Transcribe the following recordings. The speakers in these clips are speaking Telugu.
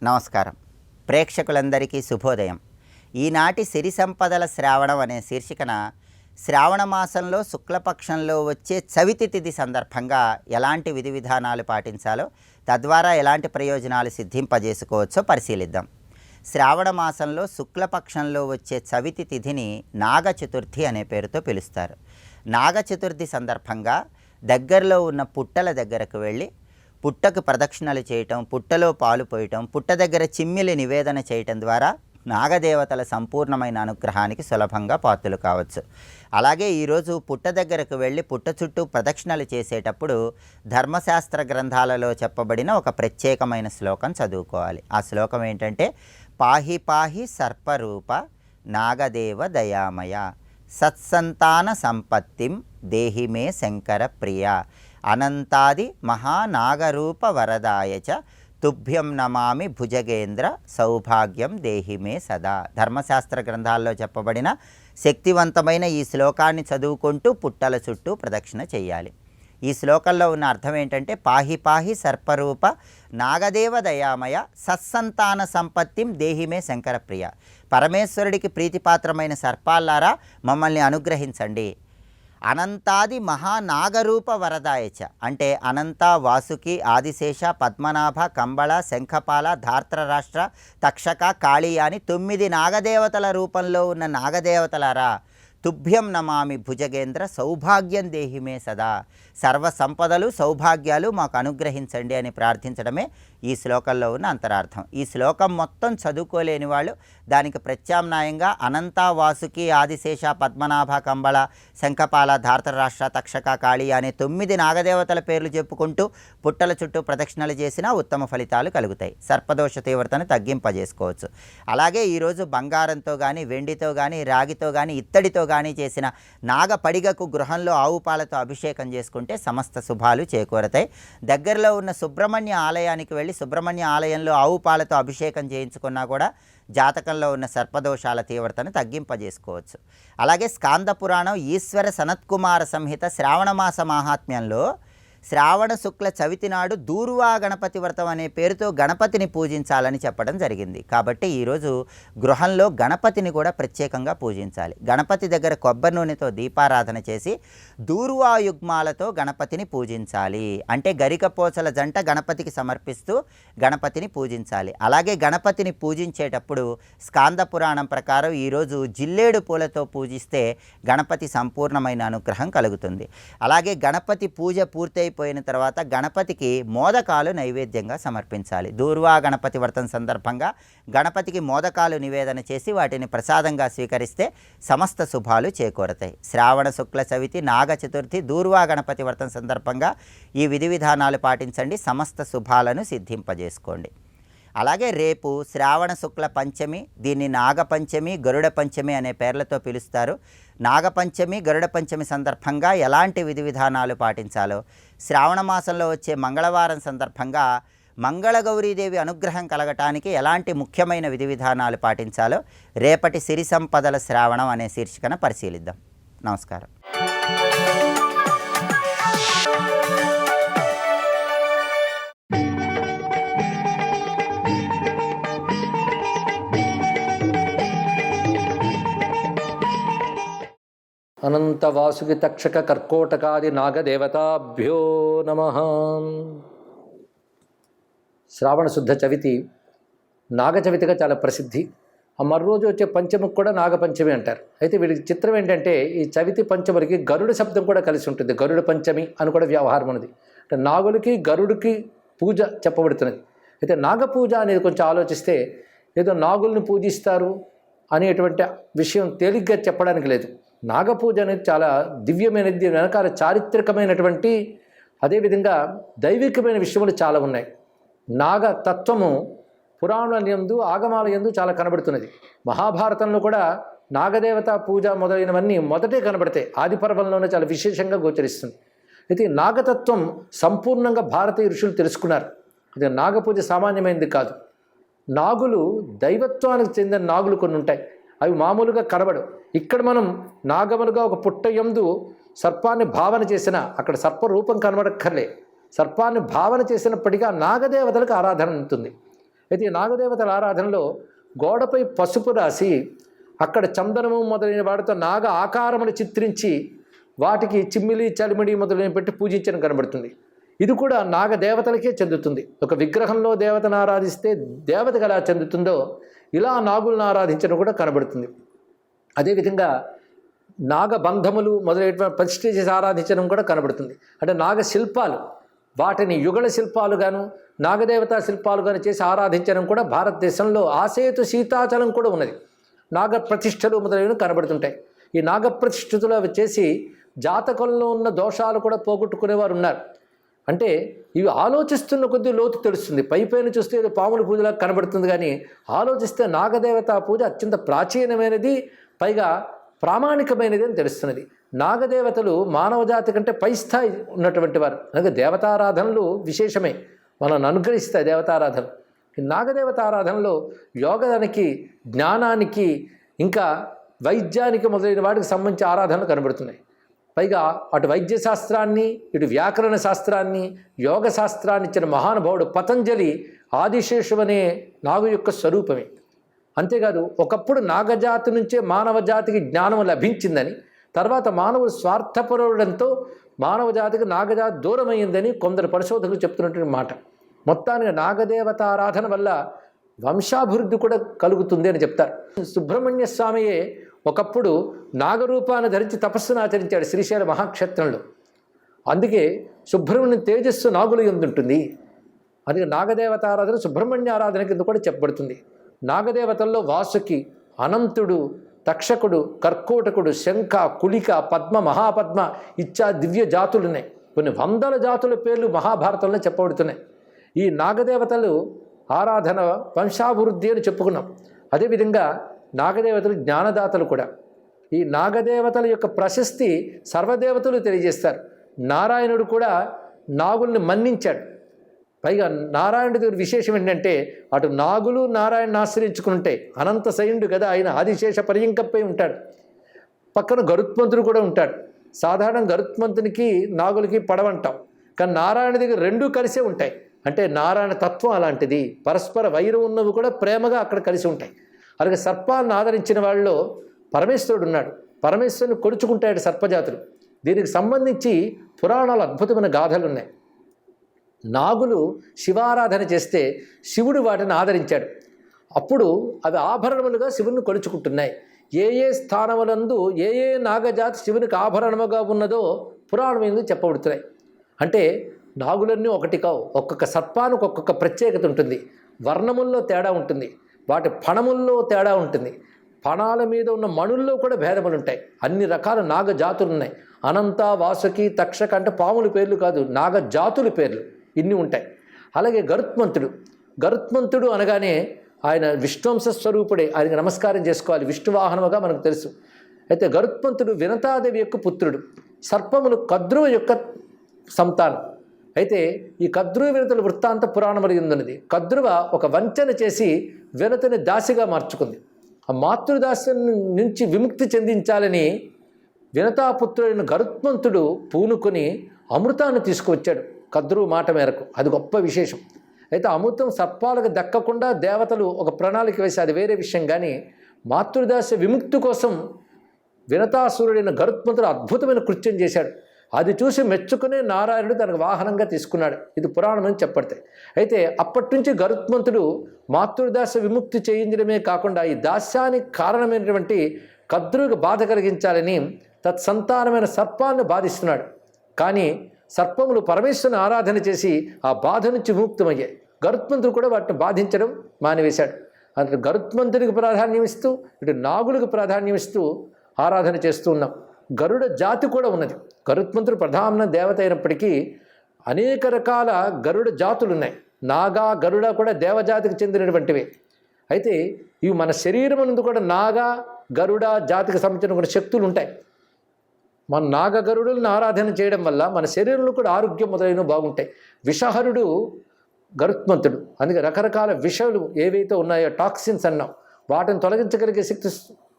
నమస్కారం. ప్రేక్షకులందరికీ శుభోదయం. ఈనాటి సిరి సంపదల శ్రావణం అనే శీర్షికన శ్రావణ మాసంలో శుక్లపక్షంలో వచ్చే చవితి తిథి సందర్భంగా ఎలాంటి విధి విధానాలు పాటించాలో, తద్వారా ఎలాంటి ప్రయోజనాలు సిద్ధింపజేసుకోవచ్చో పరిశీలిద్దాం. శ్రావణ మాసంలో శుక్లపక్షంలో వచ్చే చవితి తిథిని నాగ చతుర్థి అనే పేరుతో పిలుస్తారు. నాగ చతుర్థి సందర్భంగా దగ్గరలో ఉన్న పుట్టల దగ్గరకు వెళ్ళి పుట్టకు ప్రదక్షిణలు చేయటం, పుట్టలో పాలు పోయటం, పుట్ట దగ్గర చిమ్మిలి నివేదన చేయటం ద్వారా నాగదేవతల సంపూర్ణమైన అనుగ్రహానికి సులభంగా పాత్రలు కావచ్చు. అలాగే ఈరోజు పుట్ట దగ్గరకు వెళ్ళి పుట్ట చుట్టూ ప్రదక్షిణలు చేసేటప్పుడు ధర్మశాస్త్ర గ్రంథాలలో చెప్పబడిన ఒక ప్రత్యేకమైన శ్లోకం చదువుకోవాలి. ఆ శ్లోకం ఏంటంటే, పాహి పాహి సర్పరూప నాగదేవ దయామయ సత్సంతాన సంపత్తిం దేహిమే శంకర ప్రియ అనంతాది మహానాగరూప వరదాయచ తుభ్యం నమామి భుజగేంద్ర సౌభాగ్యం దేహిమే సదా. ధర్మశాస్త్ర గ్రంథాల్లో చెప్పబడిన శక్తివంతమైన ఈ శ్లోకాన్ని చదువుకుంటూ పుట్టల చుట్టూ ప్రదక్షిణ చేయాలి. ఈ శ్లోకంలో ఉన్న అర్థం ఏంటంటే, పాహి పాహి సర్పరూప నాగదేవ దయామయ సత్సంతాన సంపత్తిం దేహిమే శంకరప్రియ. పరమేశ్వరుడికి ప్రీతిపాత్రమైన సర్పాల్లారా మమ్మల్ని అనుగ్రహించండి. అనంతాది మహానాగరూప వరదాయచ అంటే అనంత, వాసుకి, ఆదిశేష, పద్మనాభ, కంబళ, శంఖపాల, ధార్తరాష్ట్ర, తక్షక, కాళీ అని 9 నాగదేవతల రూపంలో ఉన్న నాగదేవతలారా తుభ్యం నమామి భుజగేంద్ర సౌభాగ్యం దేహిమే సదా. సర్వ సంపదలు సౌభాగ్యాలు మాకు అనుగ్రహించండి అని ప్రార్థించడమే ఈ శ్లోకంలో ఉన్న అంతరార్థం. ఈ శ్లోకం మొత్తం చదువుకోలేని వాళ్ళు దానికి ప్రత్యామ్నాయంగా అనంత, వాసుకి, ఆదిశేష, పద్మనాభ, కంబళ, శంఖపాల, ధార్తరాష్ట్ర, తక్షక, కాళీ అనే 9 నాగదేవతల పేర్లు చెప్పుకుంటూ పుట్టల చుట్టూ ప్రదక్షిణలు చేసినా ఉత్తమ ఫలితాలు కలుగుతాయి. సర్పదోష తీవ్రతను తగ్గింపజేసుకోవచ్చు. అలాగే ఈరోజు బంగారంతో కానీ, వెండితో కానీ, రాగితో కానీ, ఇత్తడితో కానీ చేసిన నాగ పడిగకు గృహంలో ఆవు పాలతో అభిషేకం చేసుకుంటే సమస్త శుభాలు చేకూరతాయి. దగ్గరలో ఉన్న సుబ్రహ్మణ్య ఆలయానికి వెళ్ళి సుబ్రహ్మణ్య ఆలయంలో ఆవు పాలతో అభిషేకం చేయించుకున్నా కూడా జాతకంలో ఉన్న సర్పదోషాల తీవ్రతను తగ్గింపజేసుకోవచ్చు. అలాగే స్కాంద పురాణం ఈశ్వర సనత్కుమార సంహిత శ్రావణమాస మాహాత్మ్యంలో శ్రావణ శుక్ల చవితి నాడు దూర్వా గణపతి వ్రతం అనే పేరుతో గణపతిని పూజించాలని చెప్పడం జరిగింది. కాబట్టి ఈరోజు గృహంలో గణపతిని కూడా ప్రత్యేకంగా పూజించాలి. గణపతి దగ్గర కొబ్బరి నూనెతో దీపారాధన చేసి దూర్వా యుగ్మాలతో గణపతిని పూజించాలి. అంటే గరికపోచల జంట గణపతికి సమర్పిస్తూ గణపతిని పూజించాలి. అలాగే గణపతిని పూజించేటప్పుడు స్కాంద పురాణం ప్రకారం ఈరోజు జిల్లేడు పూలతో పూజిస్తే గణపతి సంపూర్ణమైన అనుగ్రహం కలుగుతుంది. అలాగే గణపతి పూజ పూర్తయిపోయిన తర్వాత గణపతికి మోదకాలు నైవేద్యంగా సమర్పించాలి. దూర్వా గణపతి వ్రతం సందర్భంగా గణపతికి మోదకాలు నివేదన చేసి వాటిని ప్రసాదంగా స్వీకరిస్తే సమస్త శుభాలు చేకూరతాయి. శ్రావణ శుక్ల చవితి, నాగ చతుర్థి, దూర్వా గణపతి వ్రతం సందర్భంగా ఈ విధి విధానాలు పాటించండి. సమస్త శుభాలను సిద్ధింపజేసుకోండి. అలాగే రేపు శ్రావణ శుక్ల పంచమి, దీన్ని నాగపంచమి, గరుడ పంచమి అనే పేర్లతో పిలుస్తారు. నాగపంచమి, గరుడ పంచమి సందర్భంగా ఎలాంటి విధి విధానాలు పాటించాలో, శ్రావణ మాసంలో వచ్చే మంగళవారం సందర్భంగా మంగళగౌరీదేవి అనుగ్రహం కలగటానికి ఎలాంటి ముఖ్యమైన విధి విధానాలు పాటించాలో రేపటి సిరి సంపదల శ్రావణం అనే శీర్షికన పరిశీలిద్దాం. నమస్కారం. అనంత వాసుకి తక్షక కర్కోటకాది నాగదేవతాభ్యో నమః. శ్రావణ శుద్ధ చవితి నాగ చవితిగా చాలా ప్రసిద్ధి. ఆ మర్రోజు వచ్చే పంచమికి కూడా నాగపంచమి అంటారు. అయితే వీడికి చిత్రం ఏంటంటే, ఈ చవితి పంచములకి గరుడ శబ్దం కూడా కలిసి ఉంటుంది. గరుడ పంచమి అని కూడా వ్యవహారం ఉన్నది. అంటే నాగులకి గరుడికి పూజ చెప్పబడుతున్నది. అయితే నాగ పూజ అనేది కొంచెం ఆలోచిస్తే ఏదో నాగుల్ని పూజిస్తారు అనేటువంటి విషయం తేలిగ్గా చెప్పడానికి లేదు. నాగపూజ అనేది చాలా దివ్యమైనది, వెనకాల చారిత్రకమైనటువంటి అదేవిధంగా దైవికమైన విషయములు చాలా ఉన్నాయి. నాగతత్వము పురాణాలయందు, ఆగమాలయందు చాలా కనబడుతున్నది. మహాభారతంలో కూడా నాగదేవత పూజ మొదలైనవన్నీ మొదటే కనబడతాయి. ఆది పర్వంలోనే చాలా విశేషంగా గోచరిస్తుంది. అయితే నాగతత్వం సంపూర్ణంగా భారతీయ ఋషులు తెలుసుకున్నారు. ఇది నాగపూజ సామాన్యమైనది కాదు. నాగులు దైవత్వానికి చెందిన నాగులు కొన్ని ఉంటాయి. అవి మామూలుగా కనబడు. ఇక్కడ మనం నాగములుగా ఒక పుట్ట యందు సర్పాన్ని భావన చేసిన, అక్కడ సర్పరూపం కనబడక్కర్లే, సర్పాన్ని భావన చేసినప్పటికీ ఆ నాగదేవతలకు ఆరాధన ఉంటుంది. అయితే ఈ నాగదేవతల ఆరాధనలో గోడపై పసుపు రాసి అక్కడ చందనము మొదలైన వాటితో నాగ ఆకారమును చిత్రించి వాటికి చిమ్మిలి చలిమిడి మొదలైన పెట్టి పూజించడం కనబడుతుంది. ఇది కూడా నాగదేవతలకే చెందుతుంది. ఒక విగ్రహంలో దేవతను ఆరాధిస్తే దేవతకు ఎలా చెందుతుందో ఇలా నాగులను ఆరాధించడం కూడా కనబడుతుంది. అదేవిధంగా నాగబంధములు మొదలైనటువంటి ప్రతిష్ఠ చేసి ఆరాధించడం కూడా కనబడుతుంది. అంటే నాగ శిల్పాలు వాటిని యుగళ శిల్పాలుగాను నాగదేవతా శిల్పాలుగాను చేసి ఆరాధించడం కూడా భారతదేశంలో ఆసేతు సీతాచలం కూడా ఉన్నది. నాగ ప్రతిష్టలు మొదలైనవి కనబడుతుంటాయి. ఈ నాగ ప్రతిష్ఠలు అవి చేసి జాతకంలో ఉన్న దోషాలు కూడా పోగొట్టుకునేవారు ఉన్నారు. అంటే ఇవి ఆలోచిస్తున్న కొద్దీ లోతు తెలుస్తుంది. పైపైన చూస్తే ఏదో పాముల పూజలా కనబడుతుంది, కానీ ఆలోచిస్తే నాగదేవతా పూజ అత్యంత ప్రాచీనమైనది, పైగా ప్రామాణికమైనది అని తెలుస్తున్నది. నాగదేవతలు మానవ జాతి కంటే పై స్థాయి ఉన్నటువంటి వారు. అందుకే దేవతారాధనలు విశేషమే, మనల్ని అనుగ్రహిస్తాయి దేవతారాధన. ఈ నాగదేవత ఆరాధనలో యోగానికి, జ్ఞానానికి, ఇంకా వైద్యానికి మొదలైన వాటికి సంబంధించి ఆరాధనలు కనబడుతున్నాయి. పైగా అటు వైద్య శాస్త్రాన్ని, ఇటు వ్యాకరణ శాస్త్రాన్ని, యోగ శాస్త్రాన్ని ఇచ్చిన మహానుభావుడు పతంజలి ఆదిశేషు అనే నాగు యొక్క స్వరూపమే. అంతేకాదు ఒకప్పుడు నాగజాతి నుంచే మానవ జాతికి జ్ఞానం లభించిందని, తర్వాత మానవుడు స్వార్థపరుడంతో మానవ జాతికి నాగజాతి దూరమైందని కొందరు పరిశోధకులు చెప్తున్నటువంటి మాట. మొత్తానికి నాగదేవత ఆరాధన వల్ల వంశాభివృద్ధి కూడా కలుగుతుంది అని చెప్తారు. సుబ్రహ్మణ్య స్వామియే ఒకప్పుడు నాగరూపాన్ని ధరించి తపస్సును ఆచరించాడు శ్రీశైల మహాక్షేత్రంలో. అందుకే సుబ్రహ్మణ్యం తేజస్సు నాగులు ఎందుంటుంది. అందుకే నాగదేవత ఆరాధన సుబ్రహ్మణ్య ఆరాధన కింద కూడా చెప్పబడుతుంది. నాగదేవతల్లో వాసుకి, అనంతుడు, తక్షకుడు, కర్కోటకుడు, శంఖ, కులిక, పద్మ, మహాపద్మ ఇచ్చా దివ్య జాతులున్నాయి. కొన్ని వందల జాతుల పేర్లు మహాభారతంలో చెప్పబడుతున్నాయి. ఈ నాగదేవతలు ఆరాధన వంశాభివృద్ధి అని చెప్పుకున్నాం. అదేవిధంగా నాగదేవతలు జ్ఞానదాతలు కూడా. ఈ నాగదేవతల యొక్క ప్రశస్తి సర్వదేవతలు తెలియజేస్తారు. నారాయణుడు కూడా నాగుల్ని మన్నించాడు. పైగా నారాయణుడి దగ్గర విశేషం ఏంటంటే అటు నాగులు నారాయణను ఆశ్రయించుకుంటే అనంత శయనుడు కదా ఆయన, ఆదిశేష పర్యంకంపై ఉంటాడు. పక్కన గరుత్మంతుడు కూడా ఉంటాడు. సాధారణ గరుత్మంతునికి నాగులకి పడవంటాం, కానీ నారాయణ దగ్గర రెండూ కలిసే ఉంటాయి. అంటే నారాయణ తత్వం అలాంటిది. పరస్పర వైరం ఉన్నవి కూడా ప్రేమగా అక్కడ కలిసి ఉంటాయి. అలాగే సర్పాలను ఆదరించిన వాళ్ళలో పరమేశ్వరుడు ఉన్నాడు. పరమేశ్వరుని కొలుచుకుంటాడు సర్పజాతులు. దీనికి సంబంధించి పురాణాలు అద్భుతమైన గాథలు ఉన్నాయి. నాగులు శివారాధన చేస్తే శివుడు వాటిని ఆదరించాడు. అప్పుడు అవి ఆభరణములుగా శివుని కొలుచుకుంటున్నాయి. ఏ ఏ స్థానములందు ఏ ఏ నాగజాతి శివునికి ఆభరణముగా ఉన్నదో పురాణం ఎందుకు చెప్పబడుతున్నాయి. అంటే నాగులన్నీ ఒకటి కావు. ఒక్కొక్క సర్పానికి ఒక్కొక్క ప్రత్యేకత ఉంటుంది. వర్ణముల్లో తేడా ఉంటుంది, వాటి ఫణముల్లో తేడా ఉంటుంది, ఫణాల మీద ఉన్న మణుల్లో కూడా భేదములు ఉంటాయి. అన్ని రకాల నాగజాతులు ఉన్నాయి. అనంత, వాసుకి, తక్షక అంటే పాముల పేర్లు కాదు, నాగజాతుల పేర్లు ఇన్ని ఉంటాయి. అలాగే గరుత్మంతుడు అనగానే ఆయన విష్ణువంశ స్వరూపుడే, ఆయనకి నమస్కారం చేసుకోవాలి. విష్ణువాహనముగా మనకు తెలుసు. అయితే గరుత్మంతుడు వినతాదేవి యొక్క పుత్రుడు. సర్పములు కద్రువ యొక్క సంతానం. అయితే ఈ కద్రువ వినతుల వృత్తాంత పురాణములు ఉన్నది. కద్రువ ఒక వంచన చేసి వినతుని దాసిగా మార్చుకుంది. ఆ మాతృదాస్యం నుంచి విముక్తి చెందించాలని వినతాపుత్రుడైన గరుత్మంతుడు పూనుకొని అమృతాన్ని తీసుకువచ్చాడు కద్రువ మాట మేరకు. అది గొప్ప విశేషం. అయితే అమృతం సర్పాలకు దక్కకుండా దేవతలు ఒక ప్రణాళిక వేసి, అది వేరే విషయం. కానీ మాతృదాస్య విముక్తి కోసం వినతాసురుడైన గరుత్మంతుడు అద్భుతమైన కృత్యం చేశాడు. అది చూసి మెచ్చుకునే నారాయణుడు తనకు వాహనంగా తీసుకున్నాడు. ఇది పురాణం అని చెప్పబడతాయి. అయితే అప్పటి నుంచి గరుత్మంతుడు మాతృదాస్య విముక్తి చేయించడమే కాకుండా ఈ దాస్యానికి కారణమైనటువంటి కద్రువుకు బాధ కలిగించాలని తత్సంతానమైన సర్పాన్ని బాధిస్తున్నాడు. కానీ సర్పములు పరమేశ్వరుని ఆరాధన చేసి ఆ బాధ నుంచి విముక్తమయ్యాయి. గరుత్మంతుడు కూడా వాటిని బాధించడం మానివేశాడు. అటు గరుత్మంతుడికి ప్రాధాన్యం ఇస్తూ ఇటు నాగులకు ప్రాధాన్యం ఇస్తూ ఆరాధన చేస్తూ ఉన్నాం. గరుడ జాతి కూడా ఉన్నది. గరుత్మంతుడు ప్రధాన దేవత అయినప్పటికీ అనేక రకాల గరుడ జాతులు ఉన్నాయి. నాగా, గరుడ కూడా దేవజాతికి చెందినటువంటివే. అయితే ఇవి మన శరీరం నందు కూడా నాగా, గరుడ జాతికి సంబంధించిన కొన్ని శక్తులు ఉంటాయి. మన నాగగరుడులను ఆరాధన చేయడం వల్ల మన శరీరంలో కూడా ఆరోగ్యం మొదలైనవి బాగుంటాయి. విషహరుడు గరుత్మంతుడు. అందుకే రకరకాల విషాలు ఏవైతే ఉన్నాయో టాక్సిన్స్ అన్నాం, వాటిని తొలగించగలిగే శక్తి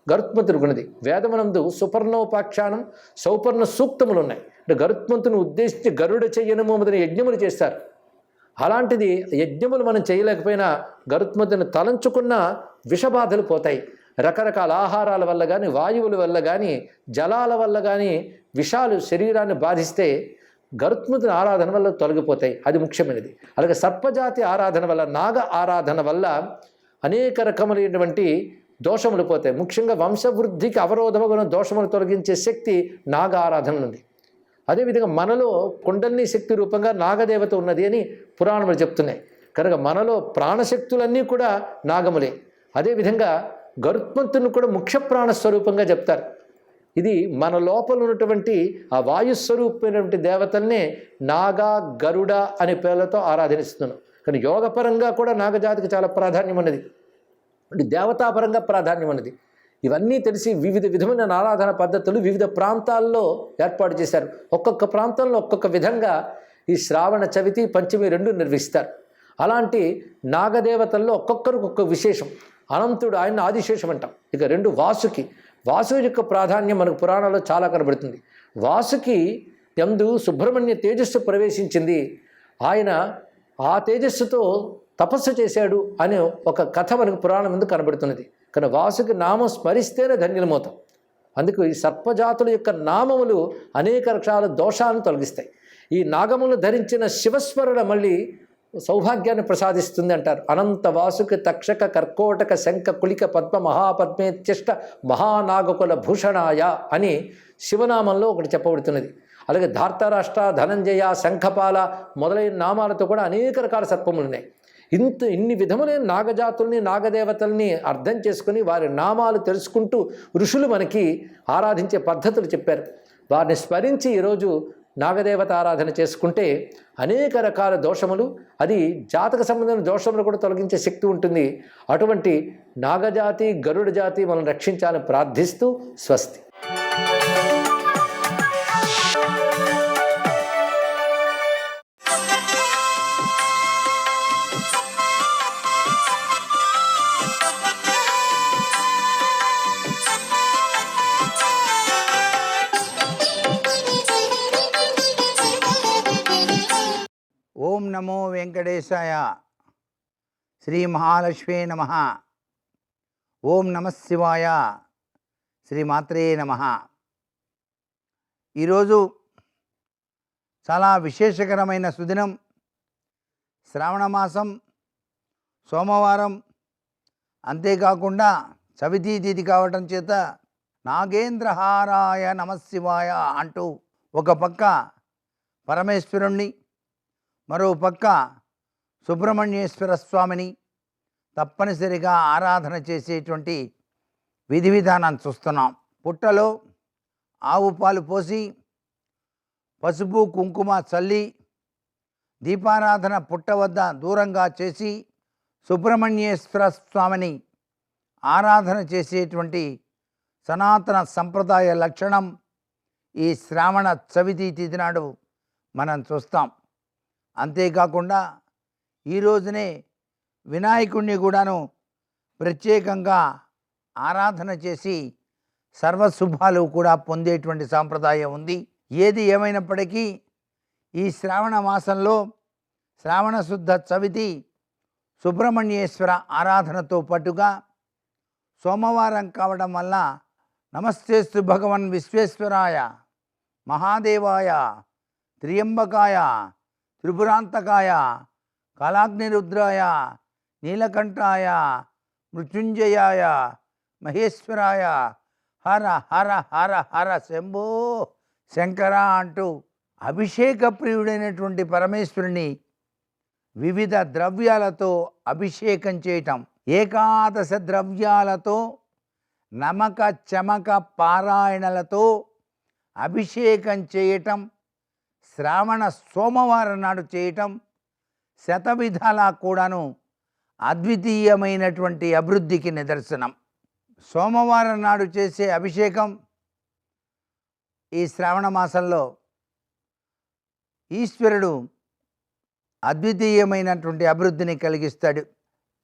గరుత్మంతుడికి ఉన్నది. వేదమనందు సుపర్ణోపాఖ్యానం, సౌపర్ణ సూక్తములు ఉన్నాయి. అంటే గరుత్మంతుని ఉద్దేశించి గరుడ చెయ్యనము మొదలైన యజ్ఞములు చేస్తారు. అలాంటిది యజ్ఞములు మనం చేయలేకపోయినా గరుత్మంతుని తలంచుకున్న విషబాధలు పోతాయి. రకరకాల ఆహారాల వల్ల కానీ, వాయువుల వల్ల కానీ, జలాల వల్ల కానీ విషాలు శరీరాన్ని బాధిస్తే గరుత్మంతుని ఆరాధన వల్ల తొలగిపోతాయి. అది ముఖ్యమైనది. అలాగే సర్పజాతి ఆరాధన వల్ల, నాగ ఆరాధన వల్ల అనేక రకములైనటువంటి దోషములు పోతాయి. ముఖ్యంగా వంశవృద్ధికి అవరోధముగా దోషములు తొలగించే శక్తి నాగ ఆరాధన ఉంది. అదేవిధంగా మనలో కుండలిని శక్తి రూపంగా నాగదేవత ఉన్నది అని పురాణములు చెప్తున్నాయి. కనుక మనలో ప్రాణశక్తులన్నీ కూడా నాగములే. అదేవిధంగా గరుత్మంతుని కూడా ముఖ్య ప్రాణస్వరూపంగా చెప్తారు. ఇది మన లోపల ఉన్నటువంటి ఆ వాయుస్వరూపమైనటువంటి దేవతల్నే నాగ, గరుడ అనే పేర్లతో ఆరాధనిస్తున్నాం. కానీ యోగపరంగా కూడా నాగజాతికి చాలా ప్రాధాన్యం ఉన్నది, దేవతాపరంగా ప్రాధాన్యం ఉన్నది. ఇవన్నీ తెలిసి వివిధ విధమైన ఆరాధన పద్ధతులు వివిధ ప్రాంతాల్లో ఏర్పాటు చేశారు. ఒక్కొక్క ప్రాంతంలో ఒక్కొక్క విధంగా ఈ శ్రావణ చవితి, పంచమి రెండు నిర్వహిస్తారు. అలాంటి నాగదేవతల్లో ఒక్కొక్కరికి ఒక్కొక్క విశేషం. అనంతుడు, ఆయన ఆదిశేషం అంటాం. ఇక రెండు వాసుకి యొక్క ప్రాధాన్యం మనకు పురాణాల్లో చాలా కనబడుతుంది. వాసుకి యందు సుబ్రహ్మణ్య తేజస్సు ప్రవేశించింది. ఆయన ఆ తేజస్సుతో తపస్సు చేశాడు అనే ఒక కథ మనకు పురాణం ముందు కనబడుతున్నది. కానీ వాసుకి నామం స్మరిస్తేనే ధన్యులమవుతాం. అందుకు ఈ సర్పజాతుల యొక్క నామములు అనేక రకాల దోషాలను తొలగిస్తాయి. ఈ నాగములు ధరించిన శివస్మరణ మళ్ళీ సౌభాగ్యాన్ని ప్రసాదిస్తుంది అంటారు. అనంత వాసుకి తక్షక కర్కోటక శంఖ కులిక పద్మ మహాపద్మేత్యష్ట మహానాగకుల భూషణాయ అని శివనామంలో ఒకటి చెప్పబడుతున్నది. అలాగే ధార్తరాష్ట్ర, ధనంజయ, శంఖపాల మొదలైన నామాలతో కూడా అనేక రకాల సర్పములు ఉన్నాయి. ఇన్ని విధములైన నాగజాతుల్ని, నాగదేవతల్ని అర్థం చేసుకుని వారి నామాలు తెలుసుకుంటూ ఋషులు మనకి ఆరాధించే పద్ధతులు చెప్పారు. వారిని స్మరించి ఈరోజు నాగదేవత ఆరాధన చేసుకుంటే అనేక రకాల దోషములు, అది జాతక సంబంధమైన దోషములు కూడా తొలగించే శక్తి ఉంటుంది. అటువంటి నాగజాతి, గరుడ జాతి మనం రక్షించాలని ప్రార్థిస్తూ స్వస్తి. ఓం నమో వెంకటేశాయ. శ్రీ మహాలక్ష్మీ నమః. ఓం నమః శివాయ. శ్రీ మాత్రే నమః. ఈరోజు చాలా విశేషకరమైన సుదినం. శ్రావణ మాసం, సోమవారం, అంతేకాకుండా చవితి తిథి కావటం చేత నాగేంద్రహారాయ నమః శివాయ అంటూ ఒక పక్క పరమేశ్వరుణ్ణి, మరో పక్క సుబ్రహ్మణ్యేశ్వర స్వామిని తప్పనిసరిగా ఆరాధన చేసేటువంటి విధి విధానాన్ని చూస్తున్నాం. పుట్టలో ఆవు పాలు పోసి పసుపు కుంకుమ చల్లి దీపారాధన పుట్ట వద్ద దూరంగా చేసి సుబ్రహ్మణ్యేశ్వర స్వామిని ఆరాధన చేసేటువంటి సనాతన సంప్రదాయ లక్షణం ఈ శ్రావణ చవితి తిథి నాడు మనం చూస్తాం. అంతేకాకుండా ఈరోజునే వినాయకుడిని కూడాను ప్రత్యేకంగా ఆరాధన చేసి సర్వశుభాలు కూడా పొందేటువంటి సాంప్రదాయం ఉంది. ఏది ఏమైనప్పటికీ ఈ శ్రావణ మాసంలో శ్రావణ శుద్ధ చవితి సుబ్రహ్మణ్యేశ్వర ఆరాధనతో పాటుగా సోమవారం కావడం వల్ల నమస్తేస్తు భగవన్ విశ్వేశ్వరాయ మహాదేవాయ త్రియంబకాయ త్రిపురాంతకాయ కాలాగ్నిరుద్రాయ నీలకంఠాయ మృత్యుంజయాయ మహేశ్వరాయ హర హర హర హర శంభో శంకర అంటూ అభిషేక ప్రియుడైనటువంటి పరమేశ్వరుని వివిధ ద్రవ్యాలతో అభిషేకం చేయటం, ఏకాదశ ద్రవ్యాలతో నమక చమక పారాయణలతో అభిషేకం చేయటం, శ్రావణ సోమవారం నాడు చేయటం శతవిధాలా కూడాను అద్వితీయమైనటువంటి అభివృద్ధికి నిదర్శనం. సోమవారం నాడు చేసే అభిషేకం ఈ శ్రావణ మాసంలో ఈశ్వరుడు అద్వితీయమైనటువంటి అభివృద్ధిని కలిగిస్తాడు.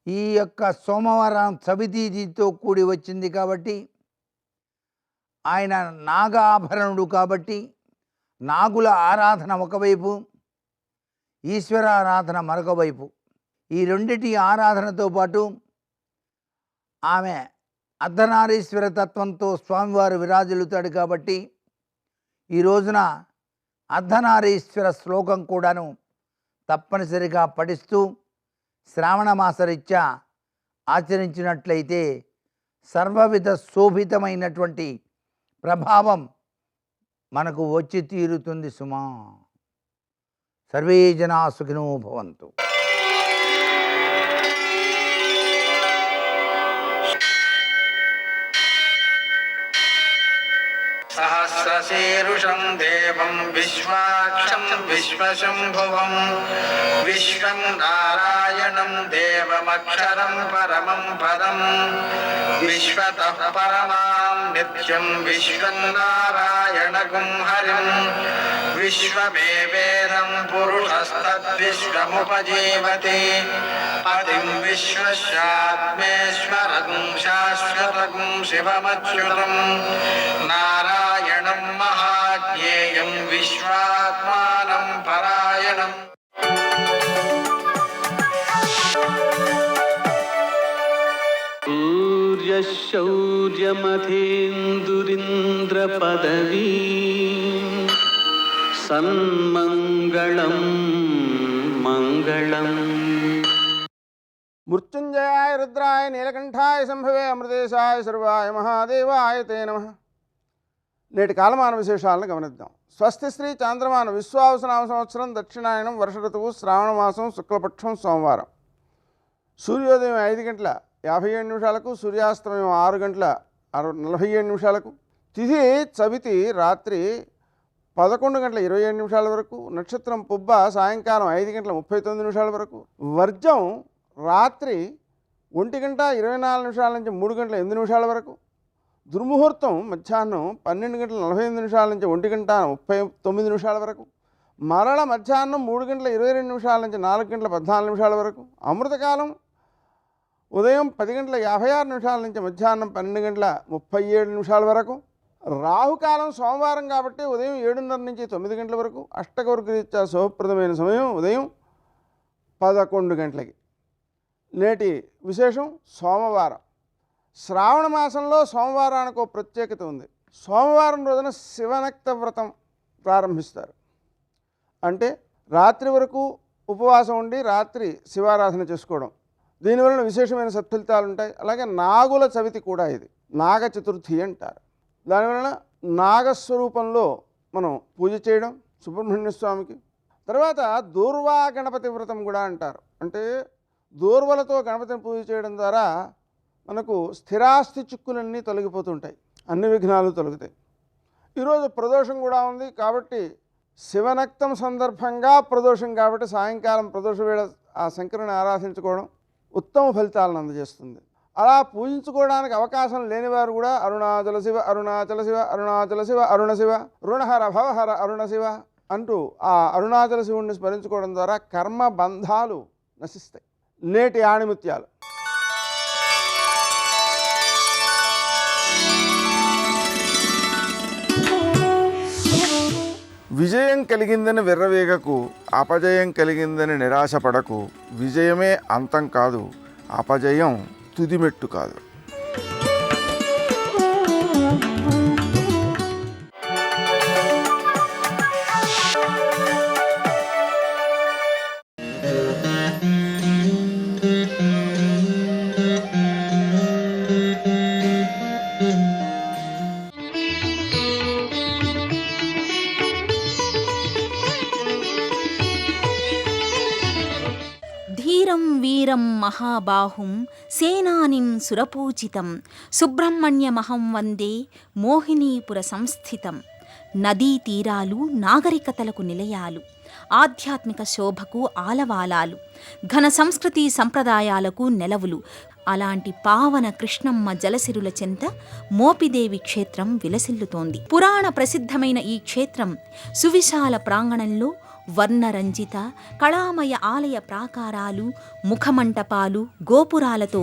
ఈ యొక్క సోమవారం చవితితో కూడి వచ్చింది కాబట్టి, ఆయన నాగాభరణుడు కాబట్టి నాగుల ఆరాధన ఒకవైపు, ఈశ్వరారాధన మరొక వైపు. ఈ రెండిటి ఆరాధనతో పాటు ఆమె అర్ధనారీశ్వర తత్వంతో స్వామివారు విరాజిల్లుతాడు కాబట్టి ఈ రోజున అర్ధనారీశ్వర శ్లోకం కూడాను తప్పనిసరిగా పఠిస్తూ శ్రావణ మాసరీత్యా ఆచరించినట్లయితే సర్వవిధ శోభితమైనటువంటి ప్రభావం మనకు వచ్చి తీరుతుంది సుమా. సర్వే జనా సుఖినో భవంతు. సహస్రశీరుషం దేవం విశ్వాక్షం విశ్వశంభువం విశ్వం నారాయణం దేవమక్షరం పరమం పదం విశ్వతః పరమాం నిత్యం విశ్వం నారాయణగుం హరిం విశ్వమేవేదం పురుషస్తద్విశ్వముపజీవతి పతిం విశ్వస్యాత్మేశ్వరం శాశ్వతం శివమచ్యుతం నారాయణం మహాజ్ఞేయం విశ్వాత్మానం పరాయణం. శౌర్యమథేందురింద్రపదవీ సన్మంగళం మంగళం. మృత్యుంజయాయ రుద్రాయ నీలకంఠాయ సంభవే అమృతేశాయ సర్వాయ మహాదేవాయ తే నమః. నేటి కాలమాన విశేషాలను గమనిద్దాం. స్వస్తి శ్రీ చాంద్రమాన విశ్వావసనామ సంవత్సరం దక్షిణాయనం వర్ష ఋతువు శ్రావణ మాసం శుక్లపక్షం సోమవారం. సూర్యోదయం 5:57 సూర్యాస్తమయం 6:47 తిథి చవితి రాత్రి 11:27 వరకు, నక్షత్రం పుబ్బ సాయంకాలం 5:39 వరకు, వర్జం రాత్రి 1:24 నుంచి 3:08 వరకు, దుర్ముహూర్తం మధ్యాహ్నం 12:45 నుంచి 1:39 వరకు, మరల మధ్యాహ్నం 3:22 నుంచి 4:14 వరకు, అమృతకాలం ఉదయం 10:56 నుంచి మధ్యాహ్నం 12:37 వరకు, రాహుకాలం సోమవారం కాబట్టి ఉదయం 7:30 నుంచి 9 గంటల వరకు, అష్టకవర్గరీత్యా శుభప్రదమైన సమయం ఉదయం 11 గంటలకి. నేటి విశేషం సోమవారం. శ్రావణ మాసంలో సోమవారానికి ఒక ప్రత్యేకత ఉంది. సోమవారం రోజున శివనక్త వ్రతం ప్రారంభిస్తారు. అంటే రాత్రి వరకు ఉపవాసం ఉండి రాత్రి శివారాధన చేసుకోవడం. దీనివలన విశేషమైన సత్ఫలితాలు ఉంటాయి. అలాగే నాగుల చవితి కూడా ఇది నాగ చతుర్థి అంటారు. దానివలన నాగస్వరూపంలో మనం పూజ చేయడం సుబ్రహ్మణ్య స్వామికి. తర్వాత దూర్వా గణపతి వ్రతం కూడా అంటారు. అంటే దూర్వలతో గణపతిని పూజ చేయడం ద్వారా మనకు స్థిరాస్తి చిక్కులన్నీ తొలగిపోతుంటాయి, అన్ని విఘ్నాలు తొలగుతాయి. ఈరోజు ప్రదోషం కూడా ఉంది కాబట్టి శివనక్తం సందర్భంగా ప్రదోషం కాబట్టి సాయంకాలం ప్రదోష వేళ ఆ శంకరుని ఆరాధించుకోవడం ఉత్తమ ఫలితాలను అందజేస్తుంది. అలా పూజించుకోవడానికి అవకాశం లేనివారు కూడా అరుణాచల శివ అరుణాచల శివ అరుణాచల శివ అరుణ శివ రుణహర భవహర అరుణ శివ అంటూ ఆ అరుణాచల శివుణ్ణి స్మరించుకోవడం ద్వారా కర్మ బంధాలు నశిస్తాయి. నేటి ఆణిముత్యాలు. విజయం కలిగిందని విర్రవీగకు, అపజయం కలిగిందని నిరాశపడకు. విజయమే అంతం కాదు, అపజయం తుదిమెట్టు కాదు. ధీరం వీరం మహాబాహుం సేనానిం సురపూజితం సుబ్రహ్మణ్యమహం వందే మోహినీపుర సంస్థితం. నదీ తీరాలు నాగరికతలకు నిలయాలు, ఆధ్యాత్మిక శోభకు ఆలవాలాలు, ఘన సంస్కృతి సంప్రదాయాలకు నెలవులు. అలాంటి పావన కృష్ణమ్మ జలసిరుల చెంత మోపిదేవి క్షేత్రం విలసిల్లుతోంది. పురాణ ప్రసిద్ధమైన ఈ క్షేత్రం సువిశాల ప్రాంగణంలో వర్ణరంజిత కళామయ ఆలయ ప్రాకారాలు, ముఖమంటపాలు, గోపురాలతో